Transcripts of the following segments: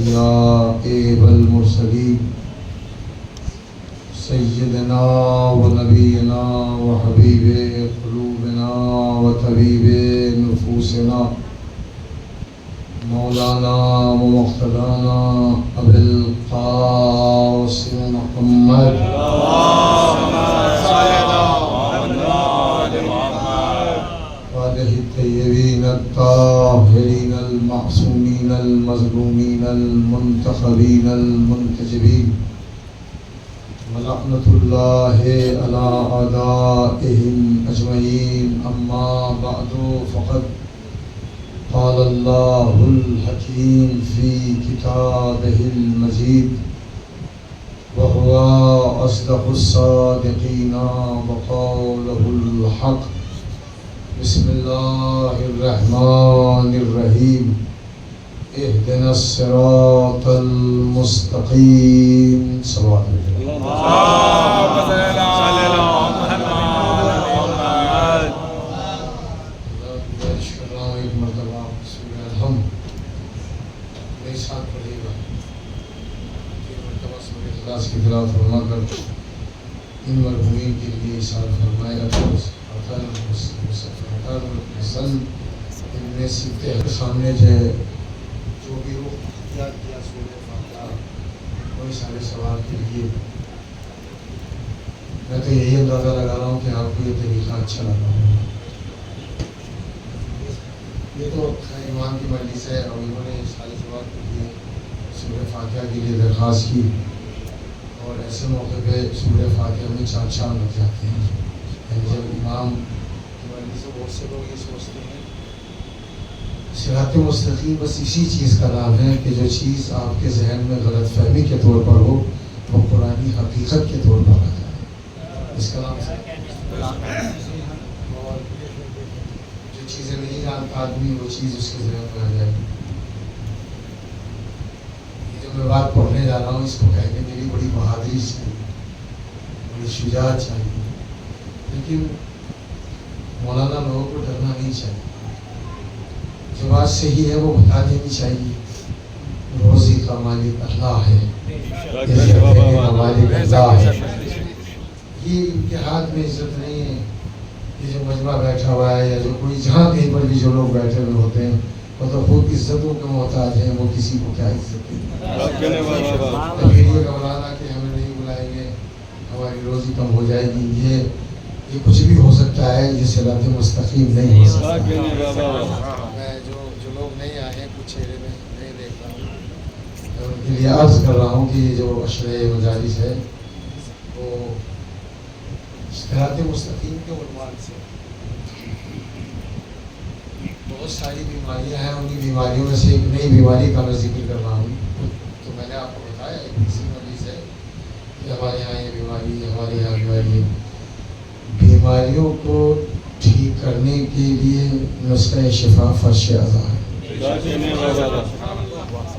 الأنبياء والمرسلين سيدنا ونبينا وحبيب قلوبنا وطبيب نفوسنا مولانا ومقتدانا أبي القاسم محمد وآله الطيبين الطاهرين المعصومين المظلومين المنتخبين المنتجبين ولعنة الله على أعدائهم أجمعين. أما بعد فقد قال الله الحكيم في كتابه المجيد وهو أصدق الصادقين وقوله الحق. بسم الله الرحمن الرحيم. اهدنا الصراط المستقيم. صلوات الله. اللهم صل على محمد. ایک مرتبہ سورہ الحمد میرے ساتھ پڑھیے گا. تین مرتبہ سورہ اخلاص کی تلاوت فرما کر ان مرحومین کے لیے اشارہ فرمائے گا. حسن ان میں سیتے سامنے جو بھی روح اختیار کیا سورہ فاتحہ کوئی سارے سوال کے لیے میں تو یہی اندازہ لگا رہا ہوں کہ آپ کو یہ طریقہ اچھا لگا. یہ تو ایمان کی مجلس ہے اور انہوں نے سارے سوال کے لیے سورہ فاتحہ کے لیے درخواست کی اور ایسے موقع پہ سورہ فاتحہ میں چار چاند لگ جاتے ہیں. جب امام کی مجلس سے بہت سے لوگ یہ سوچتے ہیں صراط مستقیم بس اسی چیز کا نام ہے کہ جو چیز آپ کے ذہن میں غلط فہمی کے طور پر ہو وہ قرآنی حقیقت کے طور پر آ جائے. اس کا نام اور جو چیزیں نہیں جانتا آدمی وہ چیز اس کے ذہن میں آ جائے. یہ جو میں بات پڑھنے جا رہا ہوں اس کو کہنے کے لیے بڑی بہادری چاہیے, بڑی شجاعت چاہیے, لیکن مولانا لوگوں کو ڈرنا نہیں چاہیے. جو بات صحیح ہے وہ بتا دینی چاہیے. روزی کا مالک اللہ ہے, مالک اللہ ہے. یہ ان کے ہاتھ میں عزت نہیں ہے. یہ جو مجمع بیٹھا ہوا ہے یا جو کوئی جہاں کہیں پر بھی جو لوگ بیٹھے ہوئے ہوتے ہیں وہ تو خود عزتوں کے محتاج ہیں. وہ کسی کو کیا عزت دیں گے. مولانا کہ ہمیں نہیں بلائیں گے ہماری روزی کم ہو جائے گی. یہ کچھ بھی ہو سکتا ہے, یہ صراط مستقیم نہیں ہو سکتا. میں جو لوگ نہیں آئے ہیں کچھ چہرے میں نہیں دیکھ رہا ہوں ان کے لیے عرض کر رہا ہوں کہ یہ جو اشرے مجالس ہے وہ صراط مستقیم کے عنوان سے بہت ساری بیماریاں ہیں. انہیں بیماریوں میں سے ایک نئی بیماری کا میں ذکر کر رہا ہوں. تو میں نے آپ کو بتایا ایک اسی مریض ہے کہ ہمارے یہاں یہ بیماری ہمارے یہاں بیماری. بیماریوں کو ٹھیک کرنے کے لیے نسخہ شفا فرش اعضاء ہے.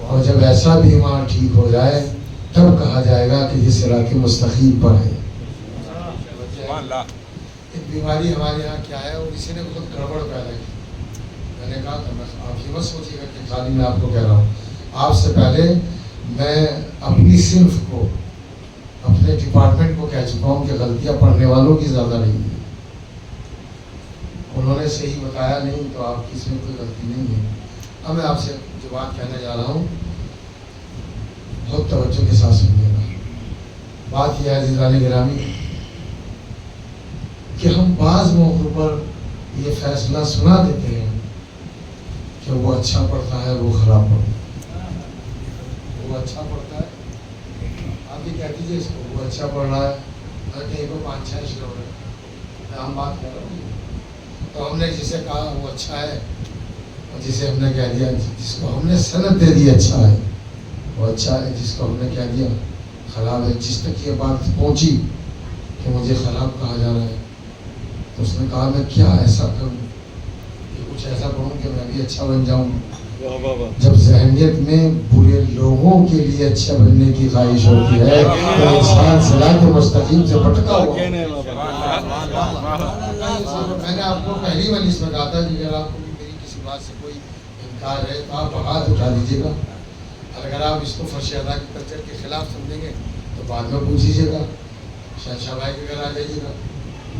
اور جب ایسا بیمار ٹھیک ہو جائے تب کہا جائے گا کہ یہ صراط مستقیم پر ہے. ایک بیماری ہمارے یہاں کیا ہے اور اسی نے خود گڑبڑ پیدا کی. میں نے کہا آپ یہ مت سوچیے گا کہ خالی میں آپ کو کہہ رہا ہوں. آپ سے پہلے میں اپنی صنف کو اپنے ڈپارٹمنٹ کو کہہ چکا ہوں کہ غلطیاں پڑھنے والوں کی زیادہ نہیں ہے. انہوں نے صحیح بتایا نہیں تو آپ کی اس میں کوئی غلطی نہیں ہے. اب میں آپ سے جو بات کہنے جا رہا ہوں بہت توجہ کے ساتھ سنیے گا. بات یہ ہے عزیزان گرامی کہ ہم بعض موقعوں پر یہ فیصلہ سنا دیتے ہیں کہ وہ اچھا پڑھتا ہے وہ خراب پڑھتا ہے. وہ اچھا پڑھتا ہے آپ بھی کہہ دیجیے اس کو وہ اچھا پڑھ رہا ہے اگر کہیں کو 5-6 اشرے ہو رہے ہیں. میں عام بات کہہ رہا ہوں. تو ہم نے جسے کہا وہ اچھا ہے اور جسے ہم نے کہہ دیا جس کو ہم نے سند دے دی اچھا ہے وہ اچھا ہے. جس کو ہم نے کہہ دیا خراب ہے, جس تک یہ بات پہنچی کہ مجھے خراب کہا جا رہا ہے تو اس نے کہا میں کیا ایسا کروں کہ کچھ ایسا پڑھوں کہ میں بھی اچھا بن جاؤں. جب ذہنیت میں برے لوگوں کے لیے اچھا بننے کی خواہش ہوتی ہے تو انسان صراط مستقیم سے بھٹکا ہوا. میں نے آپ کو پہلی مجلس میں کہا تھا کہ اگر آپ کو میری کسی بات سے کوئی انکار ہے تو آپ ہاتھ اٹھا دیجیے گا. اگر آپ اس کو فرش ادا کے کلچر کے خلاف سمجھیں گے تو بعد میں پوچھ لیجیے گا، شہنشاہ بھائی کے گھر آ جائیے گا،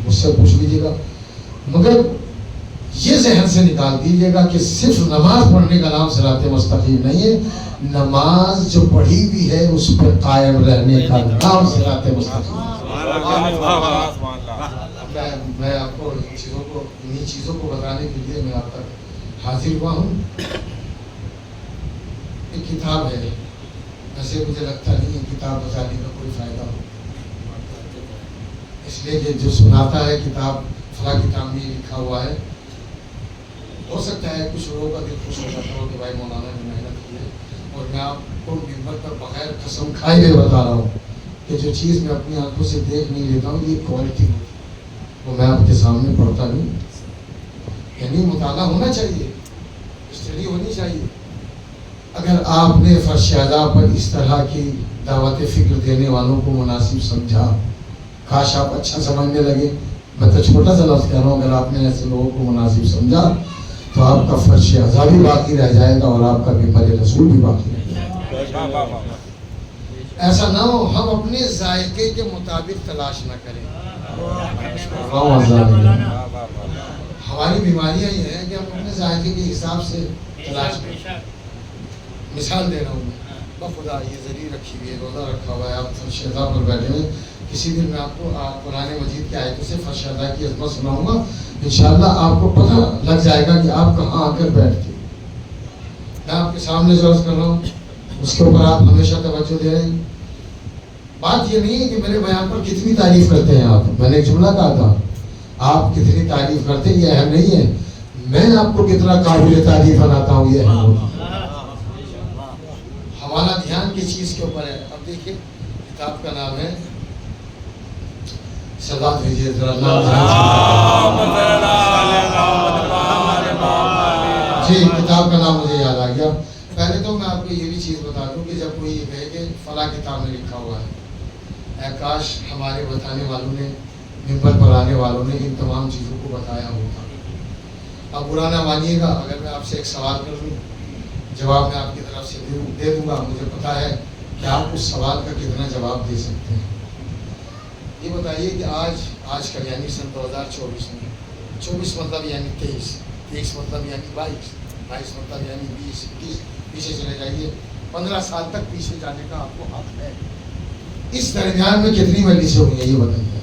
مجھ سے پوچھ لیجیے گا. مگر یہ ذہن سے نکال دیجیے گا کہ صرف نماز پڑھنے کا نام صراط مستقیم نہیں ہے، نماز جو پڑھی ہوئی ہے اس پہ قائم رہنے کا نام صراط مستقیم. میں آپ کو انہی چیزوں کو بتانے کے لیے میں آپ تک حاضر ہوا ہوں. ایک کتاب ہے، ویسے مجھے لگتا نہیں ہے کتاب بتانے کا کوئی فائدہ ہو، اس لیے کہ جو سناتا ہے کتاب فلاں کتاب میں لکھا ہوا ہے، ہو سکتا ہے کچھ لوگوں کا دل خوش ہو جاتا ہو کہ بھائی مولانا نے محنت کی ہے. اور میں آپ کو منبر پر بغیر قسم کھائے ہوئے بتا رہا ہوں کہ جو چیز میں اپنی آنکھوں سے دیکھ نہیں لیتا ہوں یہ کوالٹی ہوتی ہے، وہ میں آپ کے سامنے پڑھتا نہیں. یعنی مطالعہ ہونا چاہیے، اسٹڈی ہونی چاہیے. اگر آپ نے فرش ادا پر اس طرح کی دعوت فکر دینے والوں کو مناسب سمجھا، کاش آپ اچھا سمجھنے لگے. میں تو چھوٹا سا لفظ کہہ رہا ہوں، اگر آپ نے ایسے لوگوں کو مناسب سمجھا تو آپ کا فرش ادا بھی باقی رہ جائے گا اور آپ کا منبر رسول بھی باقی رہ جائے گا. ایسا نہ ہو ہم اپنے ذائقے کے مطابق تلاش نہ کریں. ہماری بیماریاں یہ ہیں کہ ہم اپنے ذائقے کے حساب سے تلاش کریں. مثال دے رہا ہوں میں، بخدا یہ ذریع رکھی ہوئی ہے، روزہ رکھا ہوا ہے، آپ فرش ادا پر بیٹھے ہیں. کسی دن میں آپ کو قرآن مجید کی آیتوں سے فرش ادا کی عظمت سناؤں گا، انشاءاللہ آپ کو پتہ لگ جائے گا کہ آپ کہاں آ کر بیٹھتے. میں آپ کے سامنے جو عرض کر رہا ہوں اس کے اوپر آپ ہمیشہ توجہ دے رہے ہیں. بات یہ نہیں ہے کہ میرے بیان پر کتنی تعریف کرتے ہیں آپ. میں نے ایک جملہ کہا تھا، آپ کتنی تعریف کرتے ہیں یہ اہم نہیں ہے، میں آپ کو کتنا قابل تعریف بناتا ہوں یہ اہم ہوتا ہے. ہمارا دھیان کس چیز کے اوپر ہے. اب دیکھیے کتاب کا نام ہے، صلوات بھیجیے ذرا جی. کتاب کا نام مجھے یاد آ گیا. پہلے تو میں آپ کو یہ بھی چیز بتا دوں کہ جب کوئی یہ کہے کہ فلاں کتاب میں لکھا ہوا ہے، اے کاش ہمارے بتانے والوں نے، منبر پر آنے والوں نے ان تمام چیزوں کو بتایا ہوتا. اب برا نہ مانیے گا اگر میں آپ سے ایک سوال کر لوں، جواب میں آپ کی طرف سے دے دوں گا. مجھے پتا ہے کہ آپ اس سوال کا کتنا جواب دے سکتے ہیں. یہ بتائیے کہ آج کا یعنی سن 2024 میں، 24 مطلب یعنی 23 مطلب یعنی 22 مطلب یعنی 20 21 پیچھے چلے جائیے، 15 سال تک پیچھے جانے کا آپ کو حق ہے. اس درمیان میں کتنی مجلسیں ہوئی ہیں یہ بتائیے.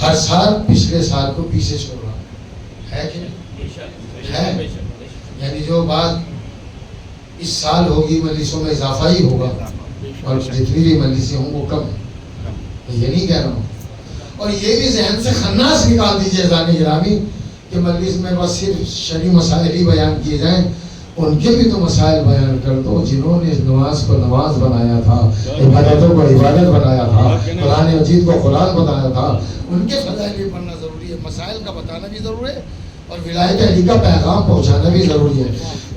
ہر سال پچھلے سال کو پیچھے چھوڑ رہا ہے کہ ہے. یعنی جو بات اس سال ہوگی مجلسوں میں اضافہ ہی ہوگا اور جتنی بھی مجلسیں ہوں وہ کم ہے. یہ نہیں کہہ رہا ہوں. اور یہ بھی ذہن سے خناس نکال دیجیے ذانی گرامی کہ مجلس میں بس صرف شرعی مسائل ہی بیان کیے جائیں. ان کے بھی تو مسائل بیان کر دو. جنہوں نے نماز کو نماز بنایا تھا، عبادتوں کو عبادت بنایا تھا، قرآن مجید کو قرآن بنایا تھا، ان کے فضائل بھی پڑھنا ضروری ہے، مسائل کا بتانا بھی ضروری ہے اور ولایت علی کا پیغام پہنچانا بھی ضروری ہے.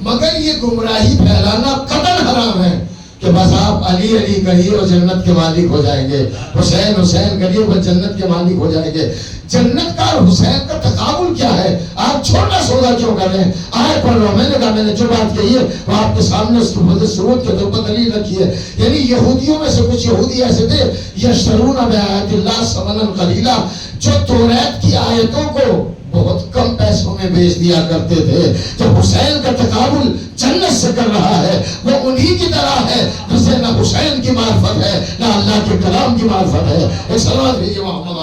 مگر یہ گمراہی پھیلانا قطعاً حرام ہے کہ بس آپ علی علی کہیے اور جنت کے مالک ہو جائیں گے، حسین حسین کہیے اور جنت کے مالک ہو جائیں گے. جنت کا اور حسین کا تقابل کیا ہے؟ آپ چھوٹا سودا کیوں کر رہے ہیں؟ آئے پڑھ لو. میں نے کہا میں نے جو بات کہی ہے وہ آپ کے سامنے اس کی سرود کے طور پر دلیل رکھی ہے. یعنی یہودیوں میں سے کچھ یہودی ایسے تھے یشترون بآیات اللہ ثمنا قلیلا، جو توریت کی آیتوں کو بہت کم پیسوں میں بیچ دیا کرتے تھے. جو حسین کا تقابل جنت سے کر رہا ہے وہ انہی کی طرح ہے جسے نہ حسین کی معرفت ہے نہ اللہ کے کلام کی معرفت ہے. ایک صلوات بھیجیے محمد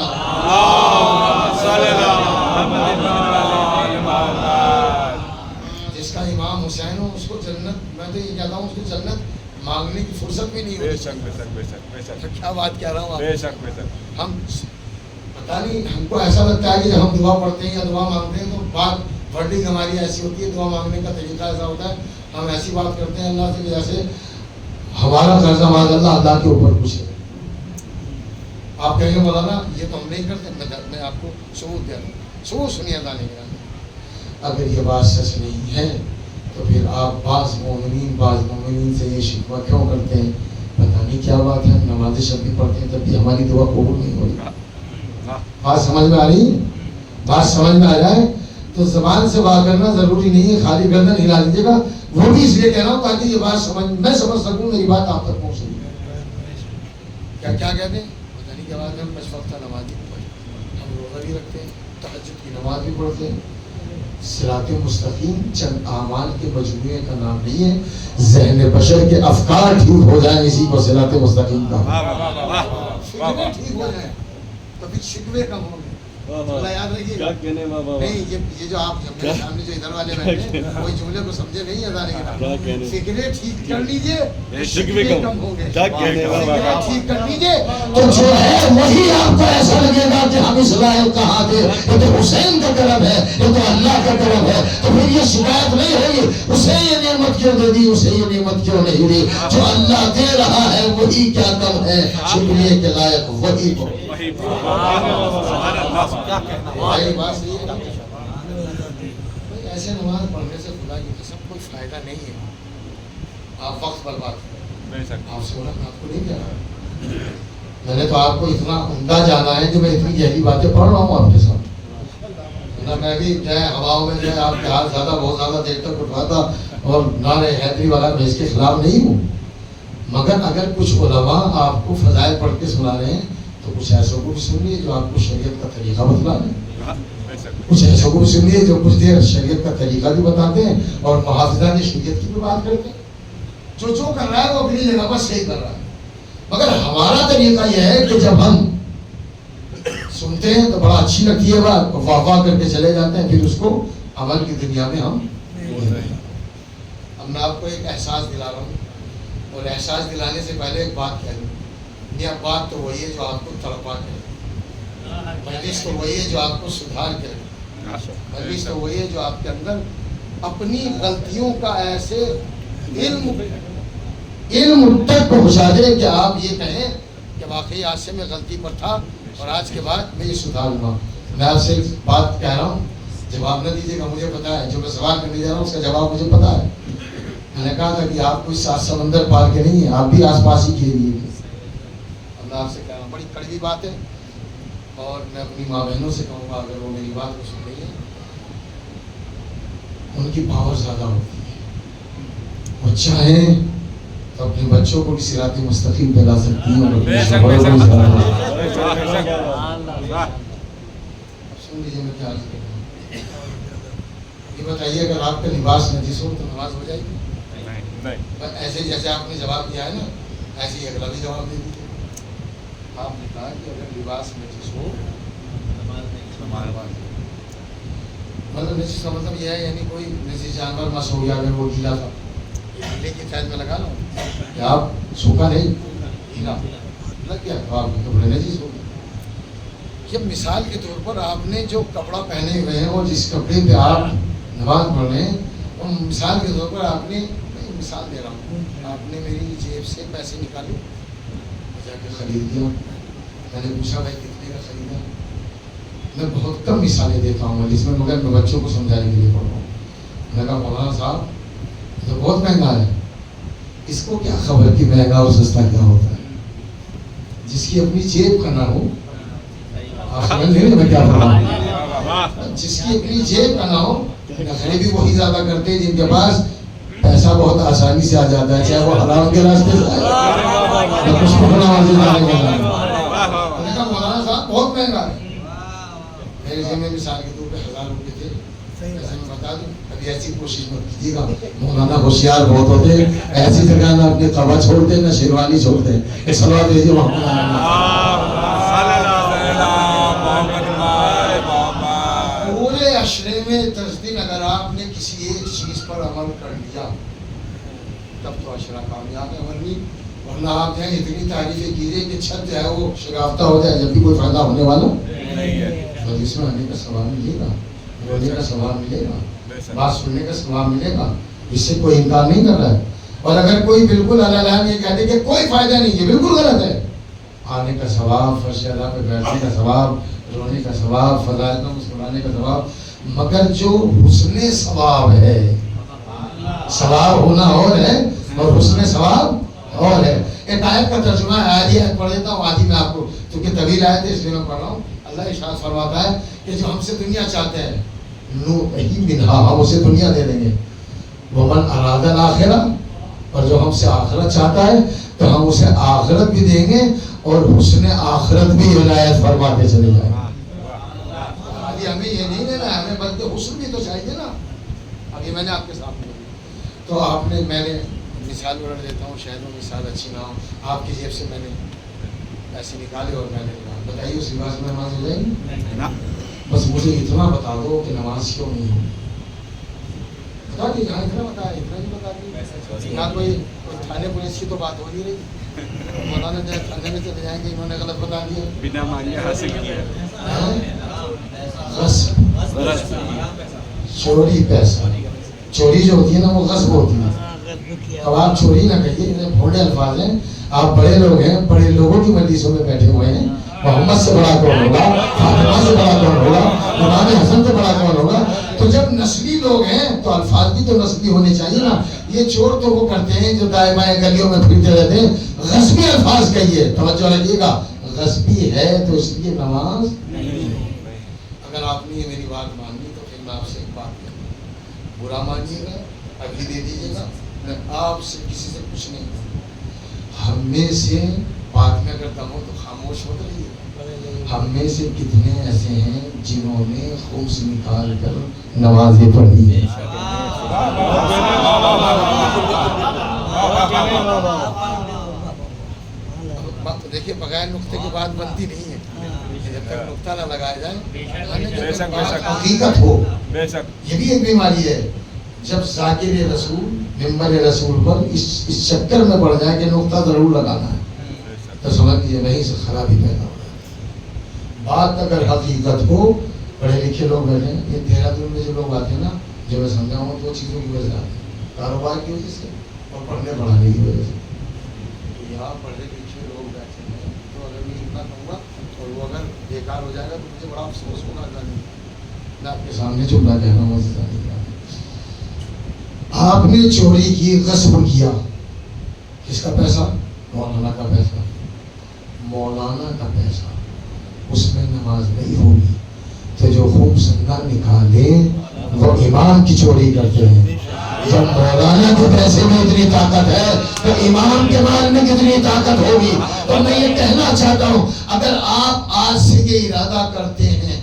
جس کا امام حسین ہو اس کو جنت، میں تو یہ کہتا ہوں اس کو جنت مانگنے کی فرصت بھی نہیں ہوتی. کیا بات کہہ رہا ہوں. ہم پتہ نہیں ہم کو ایسا لگتا ہے کہ جب ہم دعا پڑھتے ہیں یا دعا مانگتے ہیں تو بات ورڈنگ ہماری ایسی ہوتی ہے، دعا مانگنے کا طریقہ ایسا ہوتا ہے، ہم ایسی بات کرتے ہیں اللہ سے جیسے ہمارا قرضہ معاذ اللہ کے اوپر کچھ ہے. آپ کہیں گے مولانا یہ تو ہم نہیں کرتے. میں آپ کو ثبوت دے رہا ہوں. ثبوت سنیے دانے گرامی. اگر یہ بات سچ نہیں ہے تو پھر آپ بعض مومنین سے یہ شکوہ کیوں کرتے ہیں؟ پتہ نہیں کیا بات ہے، نماز شب بھی پڑھتے ہیں تب بھی ہماری دعا قبول نہیں ہوتی. بات سمجھ میں آ رہی ہے؟ بات سمجھ میں آ جائے تو زبان سے بات کرنا ضروری نہیں ہے. خالی گردن ہلا دیجیے گا وہ بھی اس لیے کہہ رہا ہوں تاکہ یہ بات میں سمجھ سکوں، میری بات آپ تک پہنچ سکے۔ کیا کہتے ہیں پتہ نہیں کیا بات ہے، ہم 5 وقت نماز بھی پڑھتے ہیں، ہم روزہ بھی رکھتے ہیں، تہجد کی نماز بھی پڑھتے ہیں۔ صراط مستقیم چند اعمال کے مجموعے کا نام نہیں ہے، ذہن بشر کے افکار ٹھیک ہو جائیں اسی کو صراط مستقیم کا فکریں ٹھیک ہو جائیں تو پھر شکوے کم ہوں گے۔ اللہ یاد رکھیے گا، نہیں یہ جو آپ میرے سامنے جو ادھر والے بیٹھے ہیں وہی جملے کو سمجھے نہیں ادا نہیں کرنا۔ فکریں ٹھیک کر لیجیے شکوے کم ہوں گے، فکریں ٹھیک کر لیجیے تو جو ہے وہی آپ کو ایسا لگے گا کہ ہم اس لائق کہاں تھے، یہ تو حسین کا کرم ہے، یہ تو اللہ کا کرم ہے، تو پھر یہ شکایت نہیں ہوگی اسے یہ نعمت کیوں دے دی، اسے یہ نعمت کیوں نہیں دی۔ جو اللہ دے رہا ہے وہی کیا کم ہے، شکریہ کے لائق وہی کو۔ ایسے نماز پڑھنے سے خدا کی قسم کوئی فائدہ نہیں ہے، آپ وقت برباد کریں۔ آپ سے بولا آپ کو نہیں کہہ رہا، میں نے تو آپ کو اتنا عمدہ جانا ہے کہ میں اتنی گہری باتیں پڑھ رہا ہوں آپ کے ساتھ، نہ میں بھی جو ہے ہواؤں میں جو ہے آپ کے ہاتھ زیادہ بہت زیادہ دیر تک اٹھاتا اور نعرے حیدری والا میں اس کے خلاف نہیں ہوں، مگر اگر کچھ علماء آپ کو فضائل پڑھ کے سنا رہے ہیں تو کچھ ایسوں کو بھی سنیے جو آپ کو شریعت کا طریقہ بتلا رہے ہیں، کچھ ایسوں کو بھی سنیے جو کچھ دیر شریعت کا طریقہ بھی بتاتے ہیں اور محافظان شریعت کی بھی بات کرتے ہیں۔ جو کر رہا ہے وہ اپنی جگہ پر صحیح کر رہا ہے، مگر ہمارا طریقہ یہ ہے کہ جب ہم سنتے ہیں تو بڑا اچھی لگتی ہے بات، واہ واہ کر کے چلے جاتے ہیں، پھر اس کو عمل کی دنیا میں ہم اب میں آپ کو ایک احساس دلا رہا ہوں، اور احساس دلانے سے پہلے ایک بات کہہ دوں، یہ بات تو وہی ہے جو آپ کو تڑپا کرے، مجلس تو وہی ہے جو آپ کو سدھار کرے، مجلس تو وہی ہے جو آپ کے اندر اپنی غلطیوں کا ایسے علم تک پہنچا دے کہ آپ یہ کہیں کہ واقعی آج سے میں غلطی پر تھا اور آج کے بعد میں یہ سدھاروں گا۔ میں آپ سے ایک بات کہہ رہا ہوں، جواب نہ دیجیے گا، مجھے پتا ہے جو میں سوال کرنے جا رہا ہوں اس کا جواب مجھے پتا ہے۔ میں نے کہا تھا کہ آپ کوئی 7 سمندر پار کے نہیں ہیں، آپ بھی آس پاس ہی کے لیے۔ اللہ آپ سے کہہ رہا ہوں، بڑی کڑوی بات ہے، اور میں اپنی ماں بہنوں سے کہوں گا اگر وہ میری بات کو سن رہی ہے، ان کی پاور زیادہ ہوتی ہے، وہ چاہیں تو اپنے بچوں کو بھی صراط مستقیم پہ لا سکتی ہیں، اور اپنے شوہر کو بھی سن لیجیے میں کیا عرض کر رہا ہوں۔ یہ بتائیے اگر آپ کا لباس نجس ہو تو نماز ہو جائے گی؟ ایسے جیسے آپ نے جواب دیا ہے نا، ایسے ہی اگلا بھی جواب دے دیجیے۔ آپ نے کہا کہ اگر لباس نجس ہو مطلب نجس کا مطلب یہ ہے یعنی کوئی نجس جانور مس ہو گیا، اگر وہ گیلا تھا گیلے کی قید میں لگا لو کہ آپ سوکھا نہیں گیلا لگ گیا تو آپ کے کپڑے نجس ہو گئے۔ جب مثال کے طور پر آپ نے جو کپڑا پہنے ہوئے ہیں اور جس کپڑے پہ آپ نماز پڑھ رہے ہیں، اور مثال کے طور پر آپ نے، میں مثال دے رہا ہوں، آپ نے میری جیب سے پیسے نکالے جا کے خرید دیا، میں نے پوچھا بھائی کتنے کا خریدا؟ میں بہت کم مثالیں دیتا ہوں جس میں، مگر میں بچوں کو سمجھانے کے لیے پڑھ رہا ہوں۔ میں نے کہا مولانا صاحب تو بہت مہنگا ہے، اس کو کیا خبر کہ مہنگا اور سستا کیا ہوتا ہے؟ جس کی اپنی جیب کا نہ ہو، آپ سمجھ نہیں میں کیا پڑھ رہا ہوں، جس کی اپنی جیب کا نہ ہو، نخرے بھی وہی زیادہ کرتے ہیں جن کے پاس پیسہ بہت آسانی سے آ جاتا ہے، چاہے وہ حرام کے راستے سے آئے یا کچھ پکڑا واضح جانے کے بعد۔ میں نے کہا مولانا صاحب بہت مہنگا ہے، میرے ذہن میں مثال کے طور پہ 1000 روپے تھے، ایسے میں بتا دوں کبھی ایسی کوشش مت کیجیے گا، مولانا ہوشیار بہت ہوتے ہیں، ایسی جگہ نہ اپنے قبا چھوڑتے نہ شیروانی چھوڑتے۔ ایک صلوات بھیجیے پورے عشرے میں 10 دن اگر آپ نے کسی ایک چیز پر عمل کر لیا تب تو عشرہ کامیاب ہے، ورنہ آپ جائیں اتنی تعریفیں کیجیے کہ چھت جو ہے وہ شگافتہ ہو جائے، جب بھی کوئی فائدہ ہونے والا مجلس میں آنے کا ثواب ملے گا، رونے کا ثواب ملے گا، بات سننے کا ثواب ملے گا، اس سے کوئی انکار نہیں کر رہا ہے۔ اور اگر کوئی بالکل اللہ یہ کہتے کہ کوئی فائدہ نہیں ہے، بالکل غلط ہے، آنے کا ثواب، فرش اللہ پہ بیٹھنے کا ثواب، رونے کا ثواب، فضائل کا مسکرانے کا ثواب، مگر جو حسن ثواب ہے، ثواب ہونا اور ہے اور حسن ثواب اور ہے۔ ایک آیت کا ترجمہ ہے، آدھی آیت پڑھ دیتا ہوں، آدھی میں آپ کو، کیونکہ طویل آیت ہے اس لیے میں پڑھ رہا ہوں۔ اللہ ارشاد فرماتا ہے کہ جو ہم سے دنیا چاہتے ہیں نو ہی منہا، ہم اسے دنیا دے دیں گے، ومن اراد الآخرہ، اور جو ہم سے آخرت چاہتا ہے تو ہم اسے آخرت بھی دیں گے اور حسن آخرت بھی عنایت فرماتے چلے جائیں گے۔ ابھی ہمیں یہ نہیں لینا ہے، ہمیں بلکہ حسن بھی تو چاہیے نا۔ ابھی میں نے آپ کے سامنے تو آپ نے، میں نے مثال ورڈ دیتا ہوں، شاید وہ مثال اچھی نہ ہو، آپ کی جیب سے میں نے پیسے نکالے اور میں نے کہا بتائیے اس لباس میں نماز ہو جائے گی؟ بس مجھے اتنا بتا دو کہ نماز کیوں نہیں ہوگی، بتا دیجیے۔ ہاں اتنا بتا، اتنا نہیں بتا دیجیے۔ یہاں کوئی تھانے پولیس کی تو بات ہو نہیں رہی، مولانا جائے تھانے میں چلے جائیں گے، انہوں نے غلط بتا دیا، بنا مانگے حاصل کیا، غصب، چوری پیسہ، چوری جو ہوتی ہے نا وہ غصب ہوتی ہے۔ اب آپ چوری نہ کہیے، بھوڑے الفاظ ہیں، آپ بڑے لوگ ہیں، بڑے لوگوں کی مجلسوں میں بیٹھے ہوئے ہیں، محمد سے بڑا کون ہوگا، فاطمہ سے بڑا کون ہوگا، امام حسن سے بڑا کون ہوگا؟ تو جب نسلی لوگ ہیں تو الفاظ بھی تو نسلی ہونے چاہیے نا۔ یہ چور تو وہ کرتے ہیں جو دائیں بائیں گلیوں میں پھرتے رہتے ہیں، غصبی الفاظ کہیے، توجہ رکھیے گا، غصبی ہے تو اس لیے نماز نہیں۔ اگر آپ نے یہ میری بات مانی تو پھر میں آپ سے ایک بات کروں، برا مانیے گا، اگلی دے دیجیے گا، میں آپ سے کسی سے کچھ نہیں کروں۔ ہم میں سے بات میں اگر دم ہو تو خاموش ہو رہی ہے۔ ہم میں سے کتنے ایسے ہیں جنہوں نے خبز نکال کر نمازیں پڑھی ہیں؟ دیکھیے بغیر نقطے کی بات بنتی نہیں ہے، جب تک نقطہ نہ لگایا جائے حقیقت ہو۔ یہ بھی ایک بیماری ہے، جب ذاکر رسول ممبر رسول پر اس چکر میں پڑ جائے کہ نقطہ ضرور لگانا ہے تو سمجھ لیجیے وہیں سے خرابی پیدا ہو جائے۔ بات اگر حقیقت ہو، پڑھے لکھے لوگ بیٹھے ہیں، یہ دہرادون میں جو لوگ آتے ہیں نا، جو میں سمجھا ہوں دو چیزوں کی وجہ سے آتے ہیں، کاروبار کی وجہ سے اور پڑھنے پڑھانے کی وجہ سے۔ تو یہاں پڑھے لکھے لوگ بیٹھے ہیں، تو اگر میں اتنا کہوں گا اور وہ اگر بیکار ہو جائے گا تو مجھے بڑا افسوس ہوگا، میں آپ کے سامنے چپ رہا کہنا مزہ نہیں۔ آپ نے چوری کی، غصب کیا، کس کا پیسہ؟ مولانا کا پیسہ، مولانا کا پیسہ، اس میں نماز نہیں ہوگی تو جو خوب سننا نکالے وہ امام کی چوری کرتے ہیں۔ جب مولانا کے پیسے میں اتنی طاقت ہے تو امام کے مال میں کتنی طاقت ہوگی؟ اور میں یہ کہنا چاہتا ہوں، اگر آپ آج سے یہ ارادہ کرتے ہیں،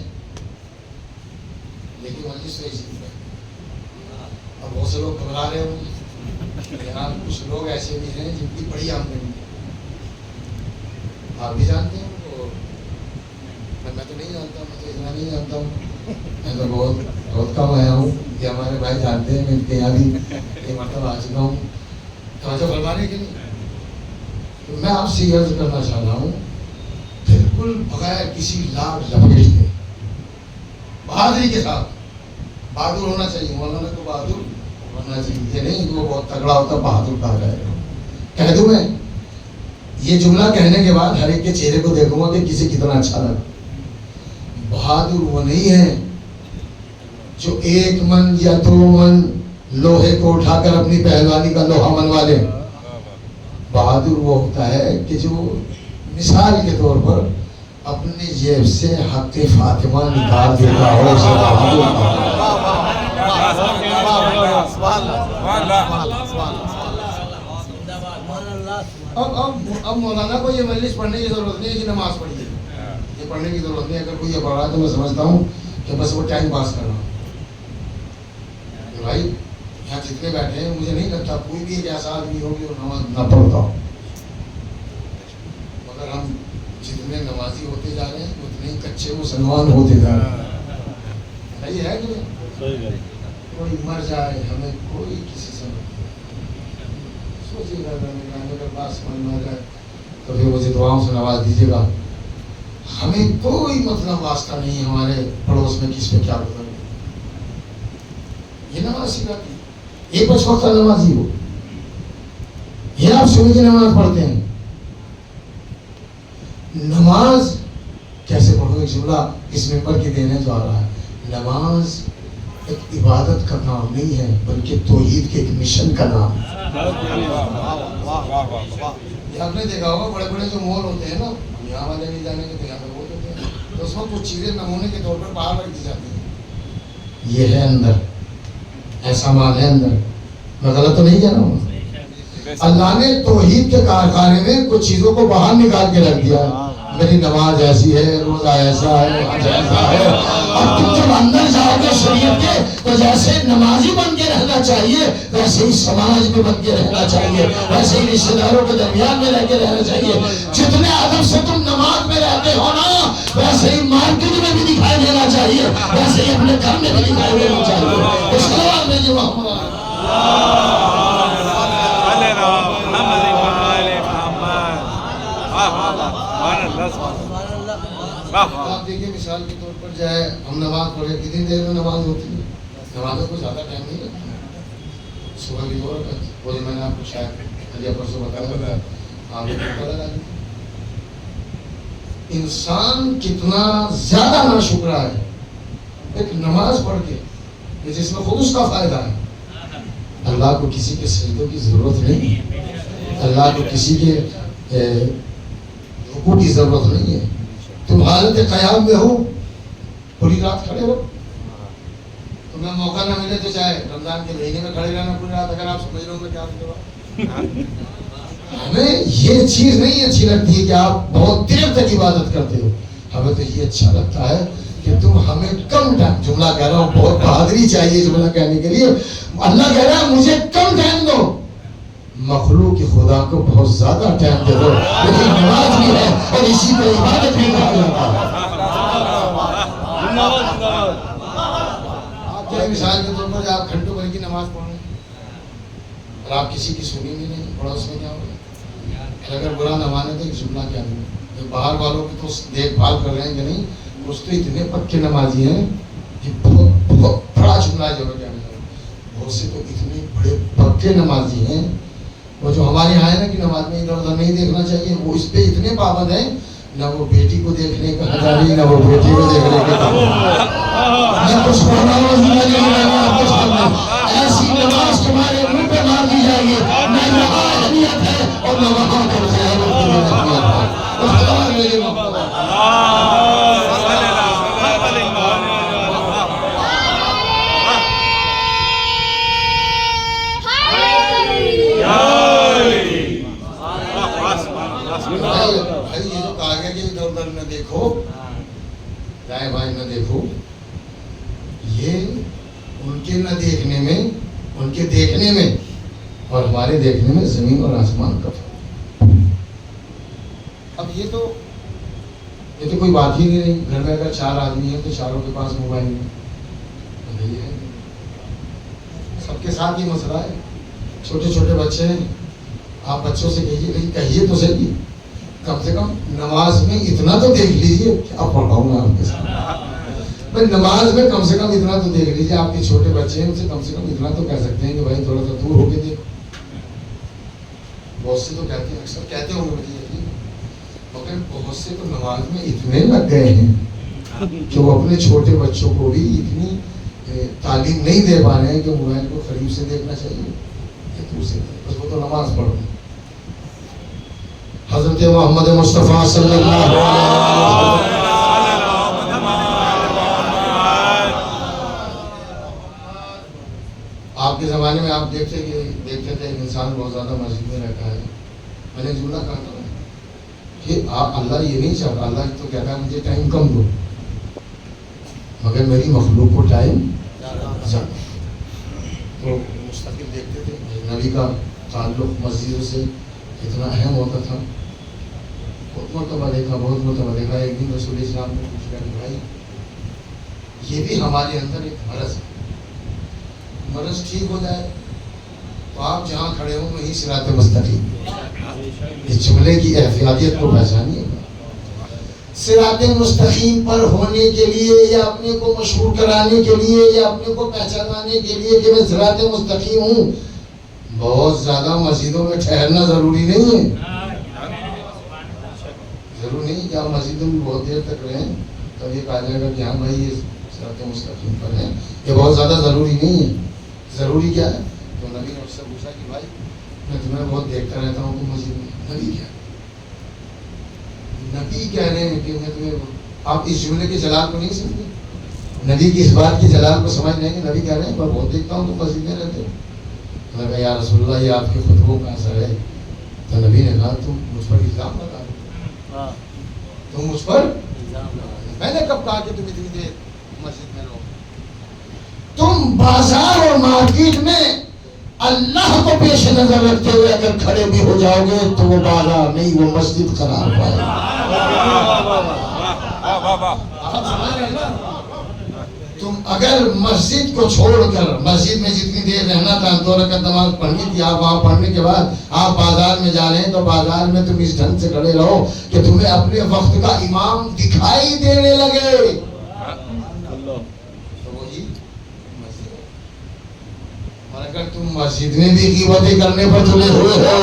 لیکن مجلس تو اسی ہے، اب بہت سے لوگ گھبرا رہے ہوں، یہاں کچھ لوگ ایسے بھی ہیں جن کی بڑی آمدنی ہے، آپ بھی جانتے ہیں، میں تو نہیں جانتا، میں تو اتنا نہیں جانتا ہوں، میں تو بہت کم آیا ہوں کہ ہمارے بھائی جانتے ہیں، میں ان کے یہاں بھی ایک مرتبہ آ چکا ہوں، توجہ فرمانے کے لیے۔ تو میں آپ سے عرض کرنا چاہ رہا ہوں، بالکل بغیر کسی لاگ لپیٹ کے بہادری کے ساتھ، بہادر ہونا چاہیے، مولانا کو بہادر ہونا چاہیے، یہ نہیں کہ وہ بہت تگڑا ہوتا بہادر کہا جائے گا۔ کہہ دوں میں یہ جملہ کہنے کے بعد ہر ایک کے چہرے کو دیکھوں گا کہ کسی کتنا اچھا لگا۔ بہادر وہ نہیں ہے جو 1 من یا 2 من لوہے کو اٹھا کر اپنی پہلوانی کا لوہا منوا لے۔ بہادر وہ ہوتا ہے کہ جو مثال کے طور پر اپنی جیب سے حق فاطمہ نکال دیتا ہو، اسے بہادر۔ اب مولانا کو یہ مجلس پڑھنے کی ضرورت نہیں ہے کہ نماز پڑھیے، یہ پڑھنے کی ضرورت نہیں ہے۔ اگر کوئی یہ پڑھ رہا ہے تو میں سمجھتا ہوں کہ بس وہ ٹائم پاس کر رہا ہوں۔ بھائی یہاں جتنے بیٹھے ہیں مجھے نہیں لگتا کوئی بھی ایک ایسا آدمی ہو کہ وہ نماز نہ پڑھتا ہو، مگر ہم جتنے نمازی ہوتے جا رہے ہیں اتنے ہی کچے مسلمان ہوتے جا رہے ہیں۔ یہ ہے کہ کوئی مر جائے ہمیں کوئی کسی سے سوچیے گا، اگر بات سمجھ میں آ جائے تو پھر مجھے دعاؤں سے نواز دیجیے گا۔ ہمیں کوئی مطلب واسطہ نہیں ہے ہمارے پڑوس میں کس پہ کیا گزر گیا۔ یہ نماز سکھاتی، یہ 5 وقتہ نمازی ہو، یہ آپ صبح کی نماز پڑھتے ہیں۔ نماز کیسے پڑھو؟ ایک جملہ اس ممبر کی دینے جو آ رہا ہے، نماز ایک عبادت کا نام نہیں ہے بلکہ توحید کے ایک مشن کا نام ہے۔ یہ آپ نے دیکھا ہوگا بڑے بڑے جو مال ہوتے ہیں نا، یہاں والے نہیں جانے کے تو یہاں پر وہ ہوتے ہیں، تو اس میں کچھ چیزیں نمونے کے طور پر باہر رکھ دی جاتی ہیں۔ یہ ہے اندر، ایسا مال ہے اندر، میں غلط تو نہیں کہہ رہا ہوں؟ اللہ نے توحید کے کارخانے میں کچھ چیزوں کو باہر نکال کے رکھ دیا. میری نماز ایسی ہے, روزہ ایسا ہے, حج ایسا ہے. اور تم جب اندر جاؤ گے شریعت کے تو جیسے نمازی بن کے رہنا چاہیے ویسے ہی سماج میں بن کے رہنا چاہیے, ویسے ہی رشتے داروں کے درمیان میں رہ کے رہنا چاہیے. جتنے ادب سے تم نماز میں رہتے ہو نا ویسے ہی مارکیٹ میں بھی دکھائی دینا چاہیے, ویسے ہی اپنے گھر میں بھی دکھائی دینا چاہیے. اس کے بعد میں جو آپ دیکھیے مثال کے طور پر جائے ہم نماز پڑھے کتنی دیر میں نماز ہوتی ہے؟ نمازوں کو زیادہ ٹائم نہیں لگتا. صبح کی 2 رکعت وہ میں نے آپ کو شاید علی پرسوں بتایا آپ کو پتہ لگا. انسان کتنا زیادہ ناشکرا ہے ایک نماز پڑھ کے جس میں خود اس کا فائدہ ہے. اللہ کو کسی کے سجدوں کی ضرورت نہیں, اللہ کو کسی کے رکوع کی ضرورت نہیں ہے. تم حالت قیام میں ہو پوری رات کھڑے ہو, تمہیں موقع نہ ملے تو چاہے رمضان کے مہینے میں کھڑے رہنا پوری رات. اگر آپ سمجھ رہے ہو کیا ہمیں یہ چیز نہیں اچھی لگتی ہے کہ آپ بہت دیر تک عبادت کرتے ہو. ہمیں تو یہ اچھا لگتا ہے کہ تم ہمیں کم ٹائم, جملہ کہہ رہا ہوں بہت بہادری چاہیے جملہ کہنے کے لیے. اللہ کہہ رہا ہے مجھے کم ٹائم دو, مخلوق کی خدا کو بہت زیادہ ٹائم دے دو. لیکن نماز بھی ہے اور اسی کو عبادت بھی کہا جاتا ہے. آپ کیا مثال کے طور پر آپ گھنٹوں بھر کی نماز پڑھ رہے ہیں اور آپ کسی کی سنی بھی نہیں, پڑوس میں کیا ہوگا؟ اگر برا نہ مانے تو ایک جملہ کیا دوں, باہر والوں کی تو دیکھ بھال کر رہے ہیں کہ نہیں, اس تو اتنے پکے نمازی ہیں کہ بہت بڑا جملہ ہے. جو کیا بہت سے تو اتنے بڑے پکے نمازی ہیں, وہ جو ہمارے یہاں ہے نا کہ نماز میں ادھر ادھر نہیں دیکھنا چاہیے, وہ اس پہ اتنے پابند ہیں. نہ وہ بیٹی کو دیکھنے کا حجابی, نہ وہ بیٹی کو دیکھنے کا میں کچھ پڑھ رہا ہوں. ایسی نماز تمہارے منہ پہ مار دی جائے گی, نہ یہاں اہمیت ہے اور نہ وہاں پر اہمیت ہے. یہ جو کہا گیا کہ ادھر ادھر نہ دیکھو, دائیں بائیں نہ دیکھو, یہ ان کے نہ دیکھنے میں, ان کے دیکھنے میں اور ہمارے دیکھنے میں زمین اور آسمان کا فرق. اب یہ تو کوئی بات ہی نہیں. گھر میں اگر 4 آدمی ہیں تو چاروں کے پاس موبائل نہیں ہے. سب کے ساتھ یہ مسئلہ ہے. چھوٹے چھوٹے بچے ہیں, آپ بچوں سے کہیے تو صحیح, کم سے کم نماز میں اتنا تو دیکھ لیجئے. کیا پڑھاؤں میں آپ کے ساتھ, بھائی نماز میں کم سے کم اتنا تو دیکھ لیجئے. آپ کے چھوٹے بچے ہیں ان سے کم سے کم اتنا تو کہہ سکتے ہیں کہ بھائی تھوڑا سا دور ہو کے دیکھ. بہت سے تو کہتے ہیں, اکثر کہتے ہوں گے مگر بہت سے تو نماز میں اتنے لگ گئے ہیں کہ وہ اپنے چھوٹے بچوں کو بھی اتنی تعلیم نہیں دے پا رہے ہیں کہ موبائل کو قریب سے دیکھنا چاہیے, بس وہ تو نماز پڑھ رہے ہیں. حضرت محمد مصطفیٰ صلی اللہ علیہ وسلم آپ کے زمانے میں آپ دیکھتے تھے انسان بہت زیادہ مسجد میں رہتا ہے. میں نے جملہ کہا تھا کہ اللہ یہ نہیں چاہتا, اللہ تو کہتا ہے مجھے ٹائم کم دو, مگر میری مخلوق کو ٹائم زیادہ. تو مستقل دیکھتے تھے نبی کا تعلق مسجدوں سے اتنا اہم ہوتا تھا. بہت مرتبہ دیکھا. ایک دن رسول اسلام نے پوچھا کہ بھائی یہ بھی ہمارے اندر ایک مرض ہے, مرض ٹھیک ہو جائے تو آپ جہاں کھڑے ہوں وہیں صراط مستقیم. اس جملے کی احتیاطیت کو پہچانیے. صراط مستقیم پر ہونے کے لیے یا اپنے کو مشہور کرانے کے لیے یا اپنے کو پہچانانے کے لیے کہ میں صراط مستقیم ہوں, بہت زیادہ مسجدوں میں ٹھہرنا ضروری نہیں ہے. ضروری نہیں کہ آپ مسجدوں میں بہت دیر تک رہیں تب یہ کہا جائے گا کہ ہاں بھائی یہ صراط مستقیم پر ہے. یہ بہت زیادہ ضروری نہیں ہے. ضروری کیا ہے؟ تو نبی نے اس سے پوچھا کہ بھائی میں تمہیں بہت دیکھتا رہتا ہوں کہ مسجد میں. نبی کیا, نبی کہہ رہے ہیں کہ میں تمہیں, آپ اس جملے کے جلال کو نہیں سمجھے, نبی کی اس بات کی جلال کو سمجھ رہے ہیں کہ نبی کہہ رہے ہیں میں بہت دیکھتا ہوں تو مسجد میں رہتے ہو. میں نے کہا یا رسول اللہ یہ آپ کے خطبوں کا اثر ہے. تو نبی نے کہا تم مجھ پر الزام لگا دو, تم مجھ پر, میں نے کب کہا کہ تم اتنی دیر مسجد میں رہو؟ تم بازار اور مارکیٹ میں اللہ کو پیش نظر رکھتے ہوئے اگر کھڑے بھی ہو جاؤ گے تو وہ بازار نہیں, وہ مسجد خراب پائے. آپ سمجھ رہے ہیں نا؟ تم اگر مسجد کو چھوڑ کر, مسجد میں جتنی دیر رہنا تھا 2 رکعت نماز پڑھنی تھی, آپ وہاں پڑھنے کے بعد آپ بازار میں جا رہے ہیں تو بازار میں تم اس ڈھنگ سے کھڑے رہو کہ تمہیں اپنے وقت کا امام دکھائی دینے لگے. اور اگر تم مسجد میں بھی غیبتیں کرنے پر تلے ہوئے ہو,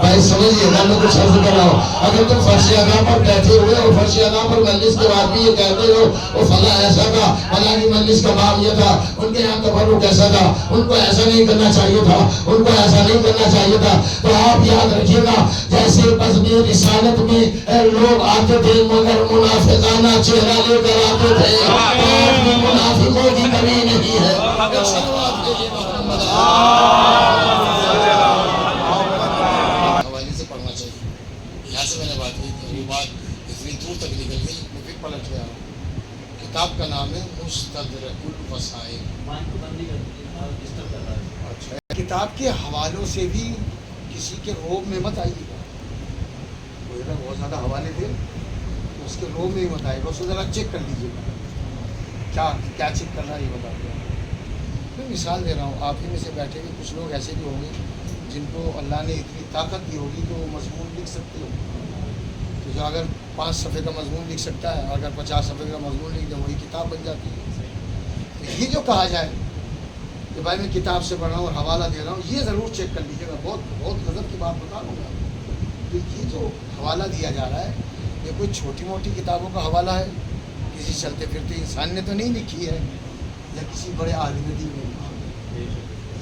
بھائی سمجھیے گا, میں کچھ عرض کر رہا ہوں, اگر تم فرش ادا پر بیٹھے ہوئے اور فرش ادا پر مجلس کے بعد بھی یہ کہتے ہو وہ فلاں ایسا تھا, فلاں کی مجلس کا باب یہ تھا, ان کے یہاں تبرک ایسا تھا, ان کو ایسا نہیں کرنا چاہیے تھا, ان کو ایسا نہیں کرنا چاہیے تھا, تو آپ یاد رکھیے گا جیسے بزم رسالت میں لوگ آتے تھے مگر منافقانہ چہرہ لے کر آتے تھے, اور بھی منافقوں کی کمی نہیں ہے. حوالے سے پڑھنا چاہیے. یہاں سے میں نے بات کی تھی, وہ بات اتنی دور تک نکل گئی, میں پھر پلٹ گیا. کتاب کا نام ہے مستدرک الوسائل. کتاب کے حوالوں سے بھی کسی کے روب میں مت آئیے گا. کوئی اگر بہت زیادہ حوالے دے اس کے روب میں ہی مت آئے گا, اس کو ذرا چیک کر لیجیے گا کیا چیک کر رہا ہے, یہ بتا دیا. میں مثال دے رہا ہوں, آپ ہی میں سے بیٹھے ہوئے کچھ لوگ ایسے بھی ہوں گے جن کو اللہ نے اتنی طاقت دی ہوگی کہ وہ مضمون لکھ سکتے ہو. تو جو اگر 5 صفحے کا مضمون لکھ سکتا ہے, اگر 50 صفحے کا مضمون لکھ دے وہی کتاب بن جاتی ہے. تو یہ جو کہا جائے کہ بھائی میں کتاب سے پڑھ رہا ہوں اور حوالہ دے رہا ہوں, یہ ضرور چیک کر لیجیے گا. بہت غضب کی بات بتا دوں گا. تو یہ جو حوالہ دیا جا رہا ہے یہ کوئی چھوٹی موٹی کتابوں کا حوالہ ہے, کسی چلتے پھرتے انسان نے تو نہیں لکھی ہے, یا کسی بڑے عالم دین نے.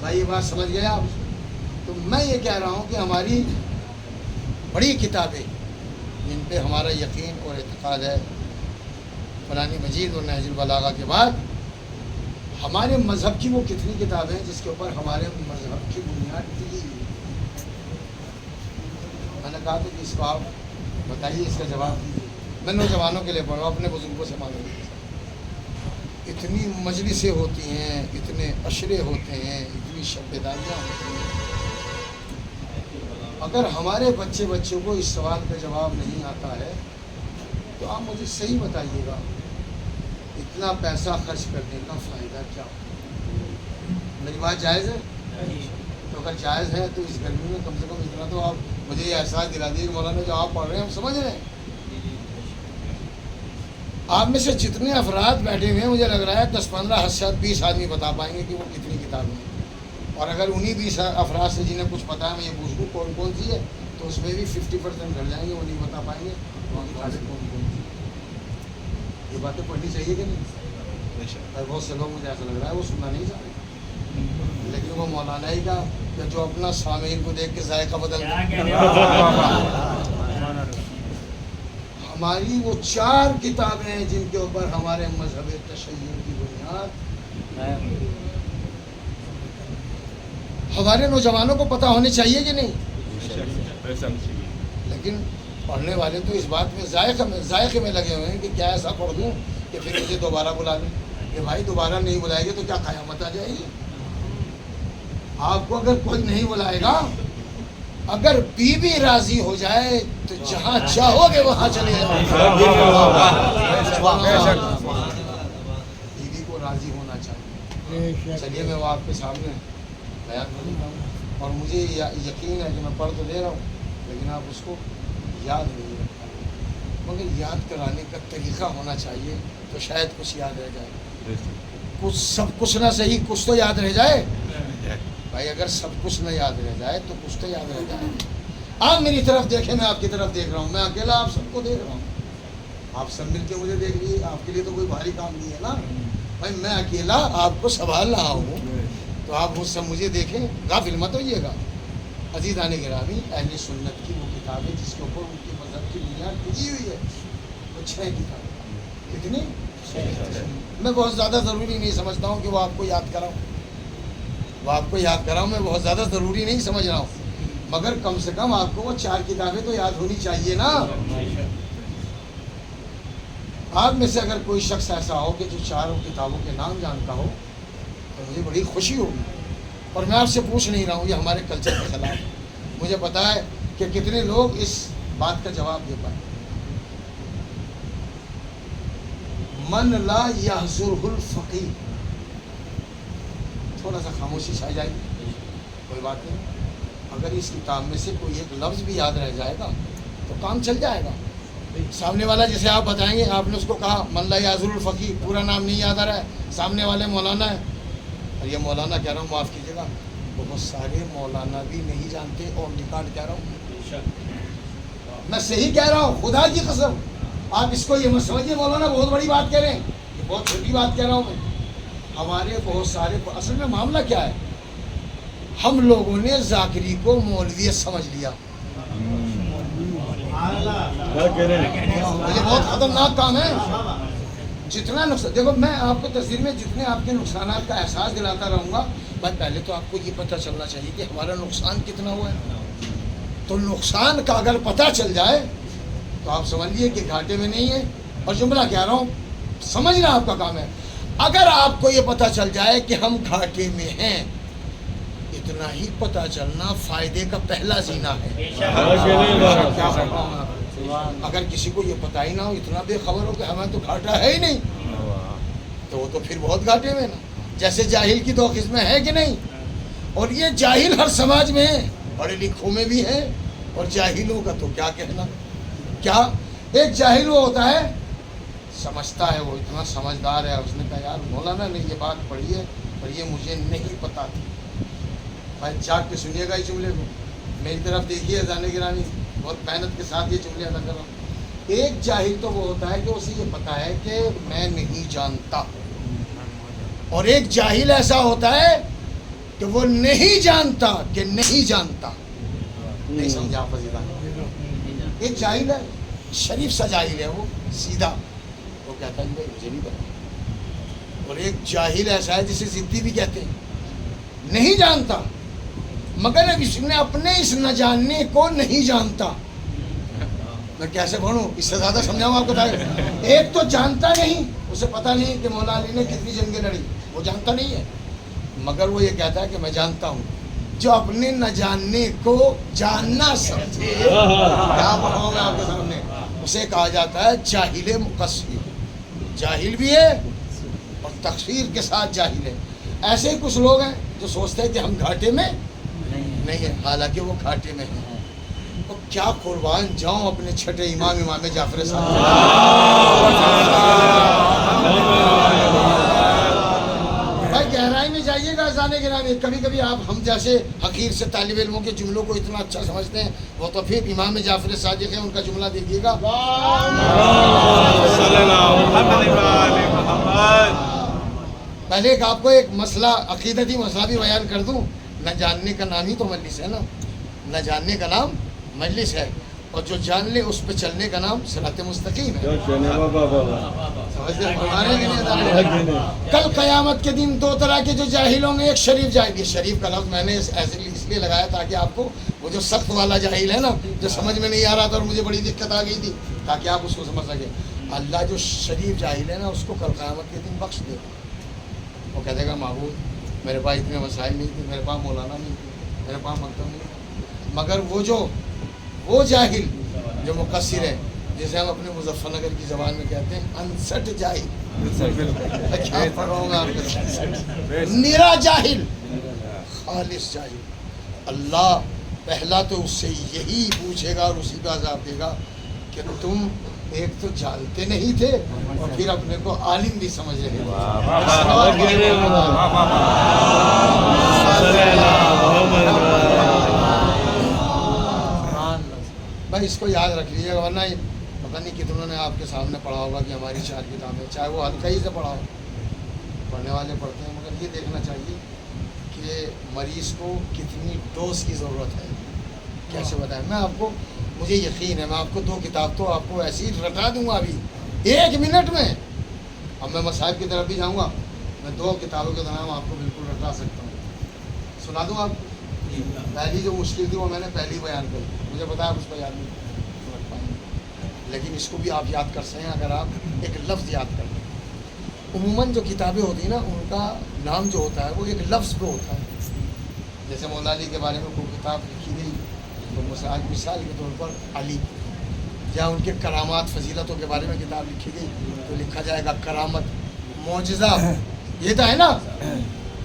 بھائی یہ بات سمجھ گئے آپ؟ تو میں یہ کہہ رہا ہوں کہ ہماری بڑی کتابیں جن پہ ہمارا یقین اور اعتقاد ہے, قرآن مجید اور نہج البلاغہ کے بعد ہمارے مذہب کی وہ کتنی کتابیں جس کے اوپر ہمارے مذہب کی بنیاد تھی. میں نے کہا کہ اس کو آپ بتائیے, اس کا جواب دیجیے. میں نوجوانوں کے لیے پڑھا, اپنے بزرگوں سے مانگوں. اتنی مجلسیں ہوتی ہیں, اتنے عشرے ہوتے ہیں, اتنی شب بیداریاں ہوتی ہیں. اگر ہمارے بچوں کو اس سوال کا جواب نہیں آتا ہے تو آپ مجھے صحیح بتائیے گا, اتنا پیسہ خرچ کرنے کا فائدہ کیا ہو؟ میری بات جائز ہے؟ تو اگر جائز ہے تو اس گرمی میں کم سے کم اتنا تو آپ مجھے یہ احساس دلا دیے کہ مولانا جو آپ پڑھ رہے ہیں ہم سمجھ رہے ہیں. آپ میں سے جتنے افراد بیٹھے ہوئے ہیں مجھے لگ رہا ہے 10-15 حد سے 20 آدمی بتا پائیں گے کہ وہ کتنی کتابیں ہیں. اور اگر انہی 20 افراد سے جنہیں کچھ پتا ہے میں یہ پوچھ لوں کون کون سی ہے تو اس میں بھی 50% گھر جائیں گے, وہ نہیں بتا پائیں گے کون کون سی. یہ باتیں پڑھنی چاہیے کہ نہیں؟ اور بہت سے لوگ مجھے ایسا لگ رہا ہے وہ سننا نہیں چاہتے, لیکن وہ مولانا ہی کا کہ جو اپنا سامعین کو دیکھ کے ذائقہ بدل ہماری وہ 4 کتابیں ہیں جن کے اوپر ہمارے مذہب تشیع کی بنیاد. ہمارے نوجوانوں کو پتہ ہونے چاہیے کہ نہیں؟ لیکن پڑھنے والے تو اس بات میں ذائقے میں لگے ہوئے ہیں کہ کیا ایسا پڑھ دوں کہ پھر مجھے دوبارہ بلا لیں. کہ بھائی دوبارہ نہیں بلائے گے تو کیا قیامت آ جائے گی؟ آپ کو اگر کوئی نہیں بلائے گا, اگر بیوی راضی ہو جائے تو جہاں چاہو گے وہاں چلے جاؤ. بیوی کو راضی ہونا چاہیے. چلیے میں وہ آپ کے سامنے بیان کروں, اور مجھے یقین ہے کہ میں پڑھ تو لے رہا ہوں لیکن آپ اس کو یاد نہیں رکھا, مگر یاد کرانے کا طریقہ ہونا چاہیے تو شاید کچھ یاد رہ جائے. کچھ سب کچھ نہ صحیح کچھ تو یاد رہ جائے. بھائی اگر سب کچھ نہ یاد رہ جائے تو کچھ تو یاد رہ جائے. آپ میری طرف دیکھیں, میں آپ کی طرف دیکھ رہا ہوں, میں اکیلا آپ سب کو دیکھ رہا ہوں. آپ سب مل کے مجھے دیکھ لیے, آپ کے لیے تو کوئی بھاری کام نہیں ہے نا. بھائی میں اکیلا آپ کو سنبھال رہا ہوں تو آپ وہ سب مجھے دیکھیں, غافل مت ہوئیے گا. عزیزان گرامی, اہل سنت کی وہ کتابیں جس کے اوپر ان کے مذہب کی بنیاد ٹکی ہوئی ہے وہ 6 کتابیں. کتنی؟ میں بہت زیادہ ضروری نہیں سمجھتا ہوں کہ وہ آپ کو یاد کراؤں. وہ آپ کو یاد کراؤں میں بہت زیادہ ضروری نہیں سمجھ رہا ہوں، مگر کم سے کم آپ کو وہ 4 کتابیں تو یاد ہونی چاہیے نا۔ آپ میں سے اگر کوئی شخص ایسا ہو کہ جو 4 کتابوں کے نام جانتا ہو تو مجھے بڑی خوشی ہوگی، اور میں آپ سے پوچھ نہیں رہا ہوں، یہ ہمارے کلچر کے خلاف ہے۔ مجھے پتا ہے کہ کتنے لوگ اس بات کا جواب دے پائیں۔ من لا یحضرہ الفقیہ، تھوڑا سا خاموشی چھا جائے گی، کوئی بات نہیں، اگر اس کتاب میں سے کوئی ایک لفظ بھی یاد رہ جائے گا تو کام چل جائے گا۔ سامنے والا جسے آپ بتائیں گے، آپ نے اس کو کہا من لا یحضرہ الفقیہ، پورا نام نہیں یاد آ رہا ہے، سامنے والے مولانا ہے، اور یہ مولانا کہہ رہا ہوں، معاف کیجیے گا، بہت سارے مولانا بھی نہیں جانتے، اور ریکارڈ کہہ رہا ہوں، میں صحیح کہہ رہا ہوں، خدا کی قسم۔ آپ اس کو یہ مت سمجھیے مولانا بہت بڑی بات کہہ رہے ہیں، یہ بہت چھوٹی بات کہہ رہا ہوں میں۔ ہمارے بہت سارے، اصل میں معاملہ کیا ہے، ہم لوگوں نے ذاکری کو مولویت سمجھ لیا۔ یہ بہت خطرناک کام ہے۔ جتنا نقصان، دیکھو میں آپ کو تصویر میں جتنے آپ کے نقصانات کا احساس دلاتا رہوں گا، بس پہلے تو آپ کو یہ پتہ چلنا چاہیے کہ ہمارا نقصان کتنا ہوا ہے۔ تو نقصان کا اگر پتہ چل جائے تو آپ سمجھ لیے کہ گھاٹے میں نہیں ہے، اور جملہ کہہ رہا ہوں سمجھنا آپ کا کام ہے۔ اگر آپ کو یہ پتہ چل جائے کہ ہم گھاٹے میں ہیں، اتنا ہی پتہ چلنا فائدے کا پہلا زینہ ہے۔ کیا بتاؤں آپ؟ اگر کسی کو یہ پتہ ہی نہ ہو، اتنا بے خبر ہو کہ ہمیں تو گھاٹا ہے ہی نہیں، تو وہ تو پھر بہت گھاٹے میں نا۔ جیسے جاہل کی 2 قسمیں ہیں کہ نہیں، اور یہ جاہل ہر سماج میں ہے، پڑھے لکھوں میں بھی ہے، اور جاہلوں کا تو کیا کہنا۔ کیا ایک جاہل وہ ہوتا ہے، سمجھتا ہے، وہ اتنا سمجھدار ہے، اس نے کہا یار مولانا نے یہ بات پڑھی ہے اور یہ مجھے نہیں پتا تھی۔ بھائی جاگ کے سنیے گا اس جملے کو، میری طرف دیکھیے اذان گرامی، بہت محنت کے ساتھ یہ جملے ادا کر رہا ہوں۔ ایک جاہل تو وہ ہوتا ہے کہ اسے یہ پتا ہے کہ میں نہیں جانتا، اور ایک جاہل ایسا ہوتا ہے کہ وہ نہیں جانتا کہ نہیں جانتا۔ نہیں سمجھا آپ فضیلہ؟ ایک جاہل ہے، شریف سا جاہل ہے، وہ سیدھا، وہ کہتا ہے بھائی مجھے نہیں پتا۔ اور ایک جاہل ایسا ہے جسے ضدی بھی کہتے ہیں، نہیں جانتا، مگر اس نے اپنے اس نہ جاننے کو نہیں جانتا۔ میں کیسے بڑھوں، اس سے زیادہ سمجھاؤں آپ کو؟ ایک تو جانتا نہیں، اسے پتہ نہیں کہ مولا علی نے کتنی جنگیں لڑی، وہ جانتا نہیں ہے، مگر وہ یہ کہتا ہے کہ میں جانتا ہوں۔ جو اپنے نہ جاننے کو جاننا سمجھے، کیا پڑھاؤں میں آپ کے سامنے، اسے کہا جاتا ہے جاہل مقصر۔ جاہل بھی ہے اور تقصیر کے ساتھ جاہل ہے۔ ایسے ہی کچھ لوگ ہیں جو سوچتے ہیں کہ ہم گھاٹے میں نہیں ہیں، حالانکہ وہ گھاٹے میں ہیں۔ تو کیا قربان جاؤں اپنے چھٹے امام جعفر صاحب۔ بھائی گہرائی میں جائیے گا اذان گرامی، کبھی کبھی آپ ہم جیسے حقیر سے طالب علموں کے جملوں کو اتنا اچھا سمجھتے ہیں، وہ تو پھر امام جعفر صادق ہیں، ان کا جملہ دیکھیے گا۔ پہلے ایک آپ کو ایک مسئلہ، عقیدتی مسئلہ بھی بیان کر دوں۔ نہ جاننے کا نام ہی تو مجلس ہے نا، نہ جاننے کا نام مجلس ہے، اور جو جان لے اس پہ چلنے کا نام صراط مستقیم ہے۔ کل قیامت کے دن 2 طرح کے جو جاہل ہوں گے، ایک شریف جاہل۔ یہ شریف کا لفظ میں نے ایسے اس لیے لگایا تاکہ آپ کو وہ جو سخت والا جاہل ہے نا، جو سمجھ میں نہیں آ رہا تھا اور مجھے بڑی دقت آ گئی تھی، تاکہ آپ اس کو سمجھ سکیں۔ اللہ جو شریف جاہل ہے نا، اس کو کل قیامت کے دن بخش دے گا۔ وہ کہہ دے گا معبود میرے پاس اتنے مسائل نہیں تھے، میرے پاس مولانا نہیں تھے، میرے پاس مکتب نہیں تھا، مگر وہ جاہل جو مقصر ہے، جسے ہم اپنے مظفر نگر کی زبان میں کہتے ہیں انسٹ جاہل، کیا پڑھاؤں گا آپ کو، میرا جاہل، خالص جاہل، اللہ پہلا تو اس سے یہی پوچھے گا اور اسی کا عذاب دے گا کہ تم ایک تو جانتے نہیں تھے اور پھر اپنے کو عالم بھی سمجھ رہے تھے۔ بھائی اس کو یاد رکھ لیجیے گا، ورنہ پتہ نہیں کتنوں نے آپ کے سامنے پڑھا ہوگا کہ ہماری 4 کتابیں، چاہے وہ ہلکا ہی سے پڑھا ہو، پڑھنے والے پڑھتے ہیں، مگر یہ دیکھنا چاہیے کہ مریض کو کتنی ڈوز کی ضرورت ہے۔ کیسے بتائیں میں آپ کو، مجھے یقین ہے میں آپ کو 2 کتاب تو آپ کو ایسی رٹا دوں گا ابھی 1 منٹ میں۔ اب میں مصاحب کی طرف بھی جاؤں گا، میں 2 کتابوں کے نام آپ کو بالکل رٹا سکتا ہوں۔ سنا دوں آپ کو؟ پہلی جو مشکل تھی وہ میں نے پہلی بیان کری، مجھے پتا ہے آپ اس کو یاد نہیں رکھ پائیں گے، لیکن اس کو بھی آپ یاد کر سکیں اگر آپ ایک لفظ یاد کر لیں۔ عموماً جو کتابیں ہوتی ہیں نا ان کا نام جو ہوتا ہے وہ ایک لفظ پہ ہوتا ہے، جیسے مولا علی کے بارے میں کوئی کتاب لکھی گئی تو مثال کے طور پر علی، یا ان کے کرامات فضیلتوں کے بارے میں کتاب لکھی گئی تو لکھا جائے گا کرامت معجزہ، یہ تو ہے نا،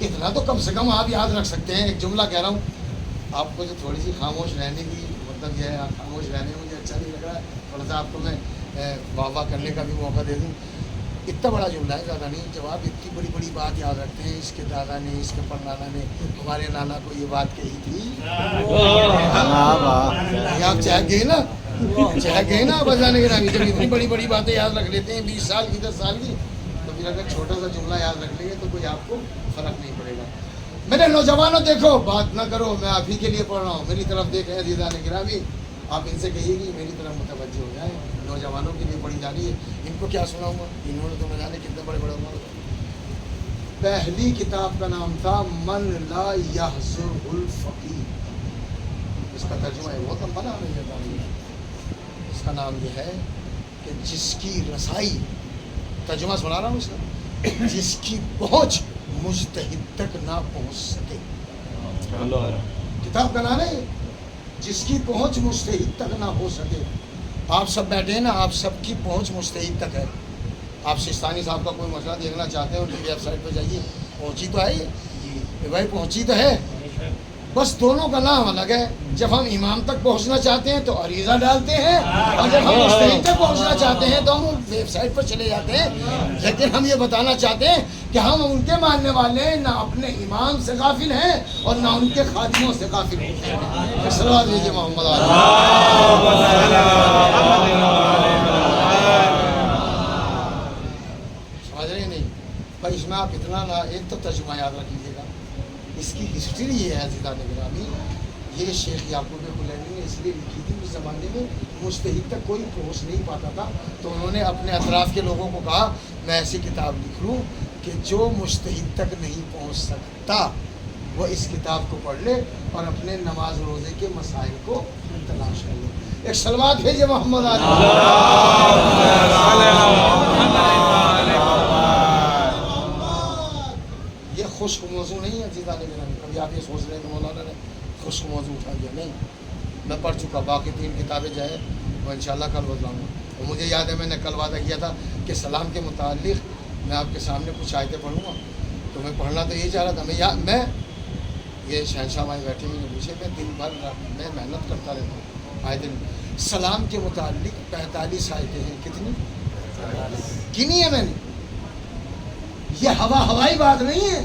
اتنا تو کم سے کم آپ یاد رکھ سکتے ہیں۔ ایک جملہ کہہ رہا ہوں آپ کو، جو تھوڑی سی خاموش رہنے کی مطلب یہ ہے، خاموش رہنے میں مجھے اچھا نہیں لگ رہا ہے، تھوڑا سا آپ کو میں واہ واہ کرنے کا بھی موقع دے دوں۔ اتنا بڑا جملہ ہے، زیادہ نہیں، جب آپ اتنی بڑی بڑی بات یاد رکھتے ہیں، اس کے دادا نے، اس کے پڑنانا نے، ہمارے نانا کو یہ بات کہی تھی، آپ چاہ گئے نا بجانے کے نام، جب اتنی بڑی بڑی باتیں یاد رکھ لیتے ہیں 20 سال کی 10 سال کی، تو پھر اگر چھوٹا سا جملہ یاد رکھ لیں گے تو کوئی آپ کو فرق نہیں پڑے گا۔ میرے نوجوانوں دیکھو، بات نہ کرو، میں آپ ہی کے لیے پڑھ رہا ہوں، میری طرف دیکھیں عزیزان گرامی، آپ ان سے کہیے کہ میری طرف متوجہ ہو جائیں، نوجوانوں کے لیے پڑھی جا رہی ہے، ان کو کیا سناؤں گا، انہوں نے تو نہ جانے کتنے بڑے بڑے عمر۔ پہلی کتاب کا نام تھا من لا یحضر الفقیہ، اس کا ترجمہ ہے، بہت لمبا نام ہے، اس کا نام یہ ہے کہ جس کی رسائی، ترجمہ سنا رہا ہوں اس کا، جس کی پہنچ مجتہد تک نہ پہنچ سکے، کتاب کا نام ہے جس کی پہنچ مجتہد تک نہ ہو سکے۔ آپ سب بیٹھے ہیں نا، آپ سب کی پہنچ مجتہد تک ہے، آپ سستانی صاحب کا کوئی مسئلہ دیکھنا چاہتے ہیں ان کی ویب سائٹ پہ جائیے، پہنچی تو ہے یہ بھائی، پہنچی تو ہے، بس دونوں کا نام الگ ہے۔ جب ہم امام تک پہنچنا چاہتے ہیں تو عریضہ ڈالتے ہیں، اور جب ہم مجتہد تک پہنچنا چاہتے ہیں تو ہم ویب سائٹ پر چلے جاتے ہیں۔ لیکن ہم یہ بتانا چاہتے ہیں کہ ہم ان کے ماننے والے نہ اپنے امام سے غافل ہیں اور نہ ان کے خادموں سے غافل ہوتے ہیں۔ صلوات دیجیے محمد سمجھ رہے نہیں بھائی، اس میں آپ اتنا نہ، ایک تو ترجمہ یاد رکھ لیجیے گا، اس کی ہسٹری یہ ہے عزیزان گرامی، یہ شیخ یعقوب کلینی نے اس لیے لکھی تھی، اس زمانے میں مجتہد تک کوئی پہنچ نہیں پاتا تھا، تو انہوں نے اپنے اطراف کے لوگوں کو کہا میں ایسی کتاب لکھ لوں کہ جو مجتہد تک نہیں پہنچ سکتا وہ اس کتاب کو پڑھ لے اور اپنے نماز روزے کے مسائل کو تلاش کر لے۔ ایک صلوات بھیجے محمد یہ خشک موضوع نہیں ہے عزیزان گرامی، کبھی آپ یہ سوچ رہے ہیں کہ مولانا نے خشک موضوع اٹھا دیا، نہیں، میں پڑھ چکا، باقی 3 کتابیں جو ہے وہ انشاءاللہ کل بتلاؤں گا۔ اور مجھے یاد ہے میں نے کل وعدہ کیا تھا کہ سلام کے متعلق میں آپ کے سامنے کچھ آیتیں پڑھوں گا، تو میں پڑھنا تو یہی چاہ رہا تھا، میں یہ شہنشاہ مائی بیٹھے ہوئے مجھے، میں دن بھر میں محنت کرتا رہتا ہوں آئے دن۔ سلام کے متعلق 45 آیتیں ہیں، کتنی گنی ہے میں نے، یہ ہوائی بات نہیں ہے،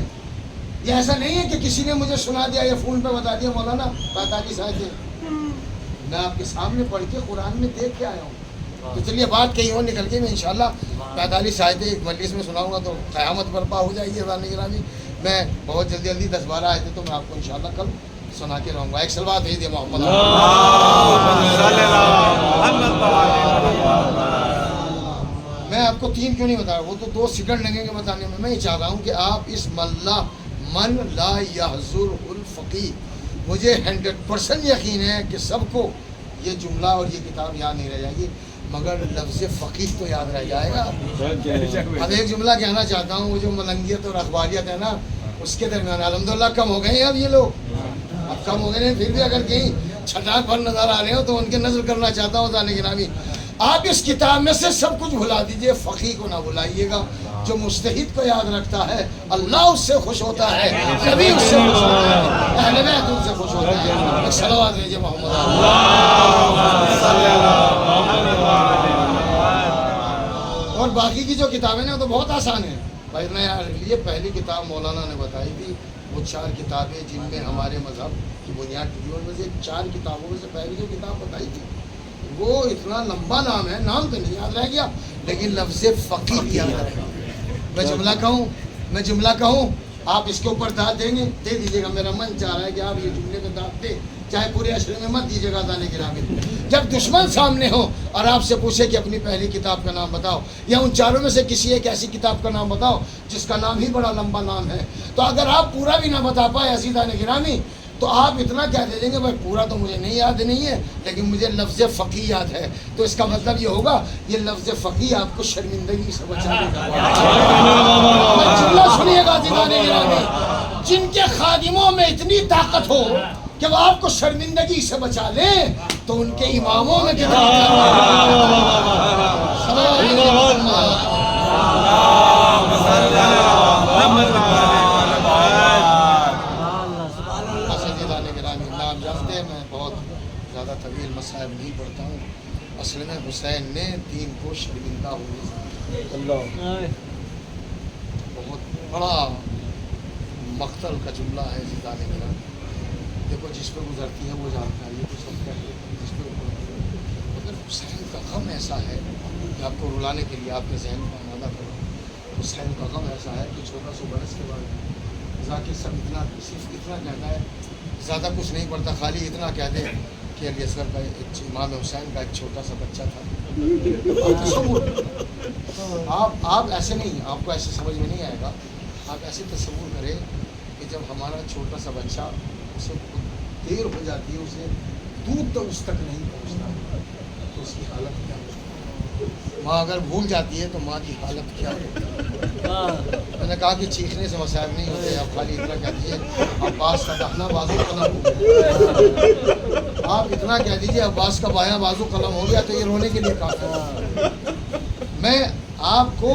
یہ ایسا نہیں ہے کہ کسی نے مجھے سنا دیا یا فون پہ بتا دیا مولانا 45 آیتیں، میں آپ کے سامنے پڑھ کے قرآن میں دیکھ کے آیا ہوں۔ تو چلیے بات کہیں اور نکل کے میں انشاءاللہ 45 آیتیں ایک مجلس میں سناؤں گا تو قیامت برپا ہو جائے گی عزیزان گرامی۔ میں بہت جلدی 10-12 آیتیں تو میں آپ کو انشاءاللہ کل سنا کے رہوں گا۔ ایک صلوات بھیج دیں محمد۔ میں آپ کو 3 کیوں نہیں بتا رہا، وہ تو 2 سیکنڈ لگیں گے بتانے میں یہ چاہ رہا ہوں کہ آپ اس من لا یحضر الفقیہ، مجھے 100% یقین ہے کہ سب کو یہ جملہ اور یہ کتاب یاد نہیں رہ جائے گی، مگر لفظ فقیہ تو یاد رہ جائے گا۔ اب ایک جملہ کہنا چاہتا ہوں، وہ جو ملنگیت اور اخباریت ہے نا، اس کے درمیان الحمدللہ کم ہو گئے ہیں اب یہ لوگ، اب کم ہو گئے ہیں، پھر بھی اگر کہیں چھٹاک پر نظر آ رہے ہو تو ان کے نظر کرنا چاہتا ہوں جانے گرامی، آپ اس کتاب میں سے سب کچھ بھلا دیجئے، فقیہ کو نہ بھلائیے گا۔ جو مجتہد کو یاد رکھتا ہے اللہ اس سے خوش ہوتا ہے، نبی اس سے خوش ہوتا ہے، اہل بیت ان سے خوش ہوتا ہے۔ ایک صلوات بھیجئے محمد۔ اور باقی کی جو کتابیں ہیں تو بہت آسان ہیں بھائی، میں یہ پہلی کتاب مولانا نے بتائی تھی، وہ 4 کتابیں جن میں ہمارے مذہب کی بنیاد تھی، ان میں سے 4 کتابوں میں سے پہلی جو کتاب بتائی تھی وہ اتنا لمبا نام ہے، نام تو نہیں یاد رہ گیا لیکن لفظ فقیہ یاد رہ گیا۔ میں جملہ کہوں آپ اس کے اوپر داد دیں گے، دے دیجیے گا، میرا من چاہ رہا ہے کہ آپ یہ جملے پہ داد دیں، چاہے پورے اشرے میں مت دیجیے گا جانے کے رامی۔ جب دشمن سامنے ہو اور آپ سے پوچھے کہ اپنی پہلی کتاب کا نام بتاؤ، یا ان چاروں میں سے کسی ایک ایسی کتاب کا نام بتاؤ جس کا نام ہی بڑا لمبا نام ہے، تو اگر آپ پورا بھی نہ بتا پائے عزیزان گرامی، تو آپ اتنا کہہ دے دیں گے بھائی پورا تو مجھے نہیں یاد نہیں ہے، لیکن مجھے لفظ فقی یاد ہے، تو اس کا مطلب یہ ہوگا یہ لفظ فقی آپ کو شرمندگی سے بچانے کا جملہ سنیے گا عزیزان گرامی، جن کے خادموں میں اتنی طاقت ہو کہ وہ آپ کو شرمندگی سے بچا لیں، تو ان کے اماموں میں کتنی میں بہت زیادہ طویل مصائب نہیں پڑھتا ہوں. اصل میں حسین نے دین کو شرمندہ ہونے سے بہت بڑا مقتل کا جملہ ہے عزیزان گرامی. دیکھو جس پہ گزرتی ہے وہ جانتا ہے، یہ تو سب کہتے ہیں جس پہ مگر حسین کا غم ایسا ہے کہ آپ کو رلانے کے لیے آپ کے ذہن کو آمادہ کرو. حسین کا غم ایسا ہے کہ 1400 برس کے بعد ذاکر سب صرف اتنا کہتا ہے، زیادہ کچھ نہیں پڑتا، خالی اتنا کہہ دے کہ علی اصغر کا امام حسین کا ایک چھوٹا سا بچہ تھا. آپ ایسے نہیں، آپ کو ایسے سمجھ میں نہیں آئے گا. آپ ایسے تصور کریں کہ جب ہمارا چھوٹا سا بچہ، اسے دیر ہو جاتی ہے، اسے دودھ تو اس تک نہیں پہنچتا، تو اس کی حالت کیا ہوتی ہے؟ ماں اگر بھول جاتی ہے تو ماں کی حالت کیا ہوتی ہے؟ میں نے کہا کہ چیخنے سے مسائل نہیں ہوتے، آپ خالی اتنا کہہ دیجیے عباس کا داہنا بازو قلم ہو گیا. آپ اتنا کہہ دیجیے عباس کا بایاں بازو قلم ہو گیا تو یہ رونے کے لیے کافی ہے. میں آپ کو،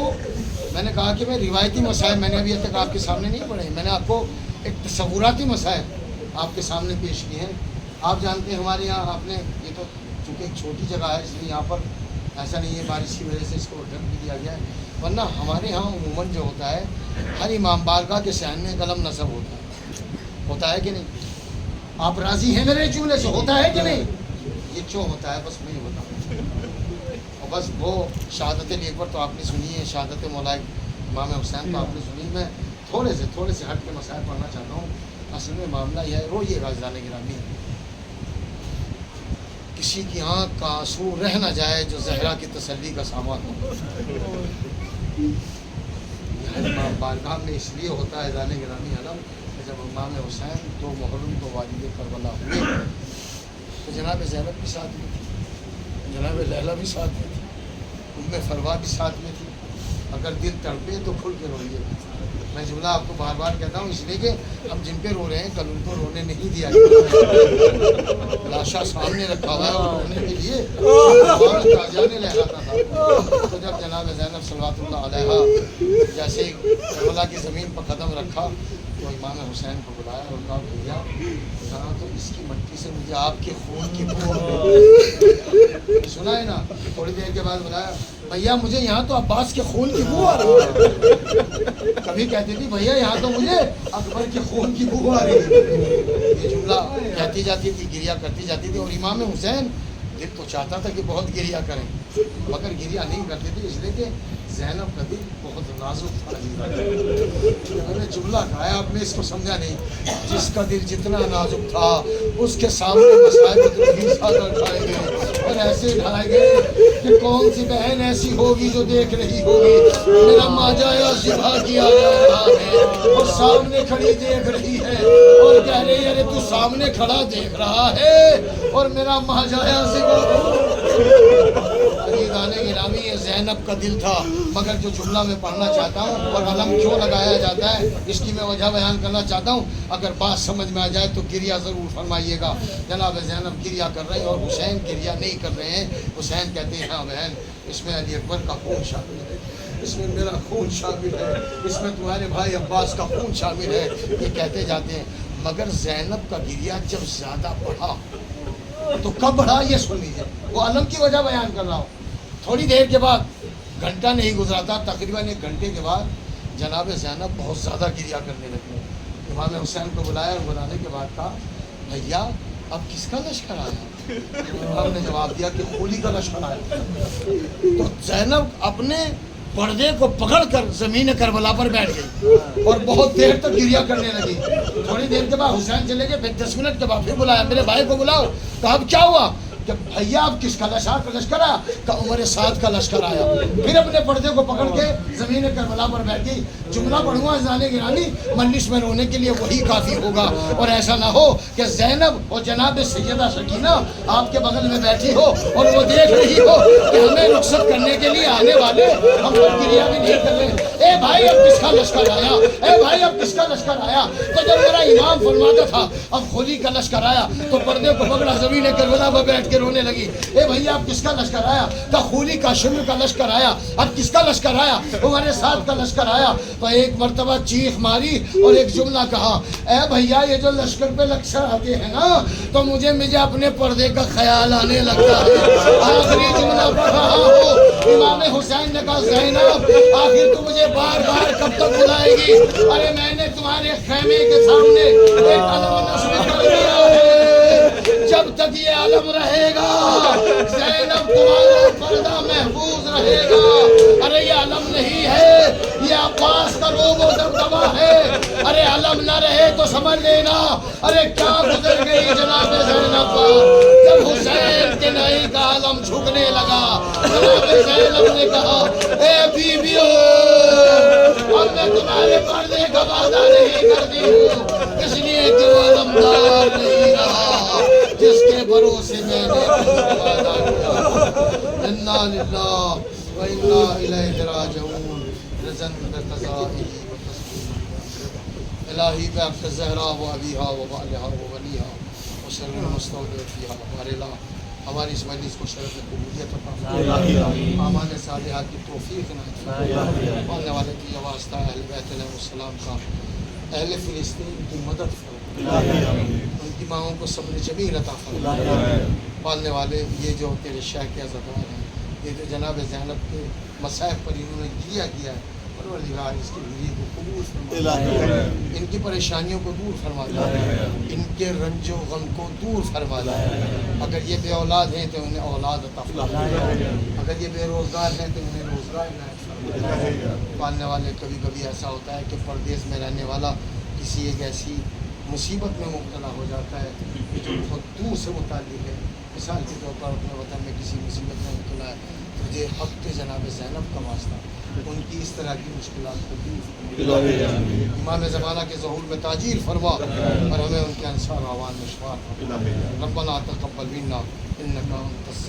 میں نے کہا کہ میں روایتی مسائل میں نے ابھی تک آپ کے سامنے نہیں پڑھے، میں نے آپ کو ایک تصوراتی مسائل آپ کے سامنے پیش کیے ہیں. آپ جانتے ہیں ہمارے یہاں، آپ نے یہ تو چونکہ ایک چھوٹی جگہ ہے اس لیے یہاں پر ایسا نہیں ہے، بارش کی وجہ سے اس کو ڈھک بھی دیا گیا ہے، ورنہ ہمارے یہاں عموماً جو ہوتا ہے ہر امام بارگاہ کے صحن میں قلم نصب ہوتا ہے کہ نہیں؟ آپ راضی ہیں میرے جملے سے؟ ہوتا ہے کہ نہیں؟ یہ کیوں ہوتا ہے بس میں یہ بتاؤں. اور بس وہ شہادت اکبر تو آپ نے سنی ہے، شہادت مولا امام حسین تو آپ نے سنی. میں تھوڑے سے ہٹ کے مسائل پڑھنا چاہتا ہوں. اصل میں معاملہ یہ ہے، روئیے گا عزیزان گرامی، کسی کی آنکھ کا آنسو رہ نہ جائے جو زہرا کی تسلی کا سامان ہو. امام بارگاہ میں اس لیے ہوتا ہے عزیزان گرامی علم کہ جب امام حسین 2 محرم کو والد کربلا ہوئے تو جناب زینب بھی ساتھ میں تھی، جناب لیلا بھی ساتھ میں تھی، ام فروا بھی ساتھ میں تھی. اگر دل تڑپے تو کھل کے روئیے. میں جملہ آپ کو بار بار کہتا ہوں اس لیے کہ ہم جن پہ رو رہے ہیں کل ان کو رونے نہیں دیا گیا. لاشا سامنے رکھا ہوا ہے اور رونے کے لیے تازیانے لہراتا تھا. تو جب جناب زینب صلوات اللہ علیہ جیسے کربلا کی زمین پر قدم رکھا تو امام حسین کو بلایا اور کہا بھیا ذرا تو اس کی مٹی سے مجھے آپ کے خون کی بو آ رہی. سنا ہے نا؟ تھوڑی دیر کے بعد بلایا بھیا مجھے یہاں تو عباس کے خون کی بو آ رہی ہے. کبھی کہتی تھی بھیا یہاں تو مجھے اکبر کے خون کی بو آ رہی ہے. یہ جملہ کہتی جاتی تھی، گریا کرتی جاتی تھی. اور امام حسین دل تو چاہتا تھا کہ بہت گریا کریں، مگر گریا نہیں کرتے تھے اس لیے کہ زینب کا دل بہت نازک تھا. میں نے جملہ کہا آپ نے اس کو سمجھا نہیں. جس کا دل جتنا نازک تھا اس کے سامنے مسائل اتنے زیادہ اٹھائے گئے اور ایسے اٹھائے گئے کہ کون سی بہن ایسی ہوگی جو دیکھ رہی ہوگی میرا ماجایا ذبح کیا جا رہا ہے اور سامنے کھڑی دیکھ رہی ہے اور کہہ رہی ہے تو سامنے کھڑا دیکھ رہا ہے اور میرا ماجایا ذبح. عزیزان گرامی یہ زینب کا دل تھا. مگر جو جملہ میں پڑھنا چاہتا ہوں اور علم کیوں لگایا جاتا ہے اس کی میں وجہ بیان کرنا چاہتا ہوں. اگر بات سمجھ میں آ جائے تو گریا ضرور فرمائیے گا. جناب زینب گریا کر رہے ہیں اور حسین گریا نہیں کر رہے ہیں. حسین کہتے ہیں ہاں بہن اس میں علی اکبر کا خون شامل ہے، اس میں میرا خون شامل ہے، اس میں تمہارے بھائی عباس کا خون شامل ہے. یہ کہتے جاتے ہیں. مگر زینب کا گریا جب زیادہ بڑھا تو کب بڑھا یہ سن لیجیے. وہ علم کی وجہ بیان کر رہا ہوں. تھوڑی دیر کے بعد، گھنٹہ نہیں گزرا تھا، تقریباً 1 گھنٹے کے بعد جناب زینب بہت زیادہ گریا کرنے لگے. امام حسین کو بلایا اور بلانے کے بعد کہا بھیا اب کس کا لشکر آیا؟ ہم نے جواب دیا کہ خولی کا لشکر آیا. تو زینب اپنے پردے کو پکڑ کر زمین کربلا پر بیٹھ گئی اور بہت دیر تک گریا کرنے لگی. تھوڑی دیر کے بعد حسین چلے گئے. پھر 10 منٹ کے بعد پھر بلایا میرے بھائی کو بلاؤ. کہا اب کیا ہوا؟ کہ بھیا اب کس کا لشکر آیا؟ کہ عمر سعد کا لشکر آیا۔ پھر اپنے پردے کو پکڑ کے زمین کربلا پر بیٹھ گئی۔ جملہ پڑھوں زانے گرانی، مجلس میں رونے کے لیے وہی کافی ہوگا، اور ایسا نہ ہو کہ زینب اور جناب سیدہ سکینہ آپ کے بغل میں بیٹھی ہو اور وہ دیکھ رہی ہو کہ ہمیں رخصت کرنے کے لیے آنے والے ہم پر کریا بھی نہیں کر رہے۔ اے بھائی اب کس کا لشکر آیا؟ اے بھائی اب کس کا لشکر آیا؟ تو جب میرا امام فرماتا تھا اب خولی کا لشکر آیا تو پردے کو پکڑا زمین کربلا پر بیٹھ کے رونے لگی۔ اے بھیا اب کس کا لشکر آیا؟ تو خولی کا شمر کا لشکر آیا۔ اب کس کا لشکر آیا؟ ہمارے ساتھ کا لشکر آیا۔ تو ایک مرتبہ چیخ ماری اور ایک جملہ کہا، اے بھیا یہ جو لشکر پہ لشکر آتے ہیں نا تو مجھے اپنے پردے کا خیال آنے لگتا ہے۔ آخری جملہ پڑھ رہا ہو، امام حسین نے کہا زینب آخر تو مجھے بار بار کب تک بلائے گی؟ ارے میں نے تمہارے خیمے کے سامنے ایک علم نصب کر دیا ہے، جب تک یہ علم رہے گا زینب تمہارا پردہ محفوظ رہے گا۔ ارے یہ علم نہیں ہے، یہ عباس کا روب و دبدبہ ہے۔ ارے علم نہ رہے تو سمجھ لینا ارے کیا گزر گئی جناب زینب پر۔ جب حسین کے نائی کا علم جھکنے لگا جناب زینب نے کہا، اے بیویو اب میں تمہارے پردے کا وعدہ نہیں کرتی ہوں، اس لیے کہ وہ علمدار نہیں رہا جس کے بھروسے میں نے وعدہ کیا۔ انا للہ و انا الیہ راجعون۔ رضن بقضائہ الہی بعقد الزہراء و ابیہا و بالہا و ولیہا و شر المستودع فیہا ہمارے لا ہماری اس مجلس کو شرف قبولیت عطا فرما، اعمال صالحہ کی توفیق عنایت فرما، ماننے والے کی واسطہ اہل بیت علیہ السلام کا اہل فلسطین کی مدد فرما، ان کی ماؤں کو صبر جمیل عطا فرما۔ پالنے والے یہ جو تیرے شیخ کے عزتوار ہیں، یہ جو جناب زینب کے مصائب پر انہوں نے کیا ہے، پروردگار اس کی ویری کو قبول فرما، ان کی پریشانیوں کو دور فرما دے، ان کے رنج و غم کو دور فرما دے۔ اگر یہ بے اولاد ہیں تو انہیں اولاد عطا فرما، اگر یہ بے روزگار ہیں تو انہیں روزگار عنایت فرما۔ پالنے والے کبھی کبھی ایسا ہوتا ہے کہ پردیس میں رہنے والا کسی ایک ایسی مصیبت میں مبتلا ہو جاتا ہے جو بہت دور سے متعلق ہے۔ مثال کے طور پر اپنے وطن میں کسی مصیبت میں مبتلا ہے، مجھے حق کے جناب زینب کا واسطہ ان کی اس طرح کی مشکلات کو دور فرما، امام زمانہ کے ظہور میں تاجیل فرما اور ہمیں ان کے انصار اعوان میں شمار فرما۔ ربنا تقبل منا انک انت السمیع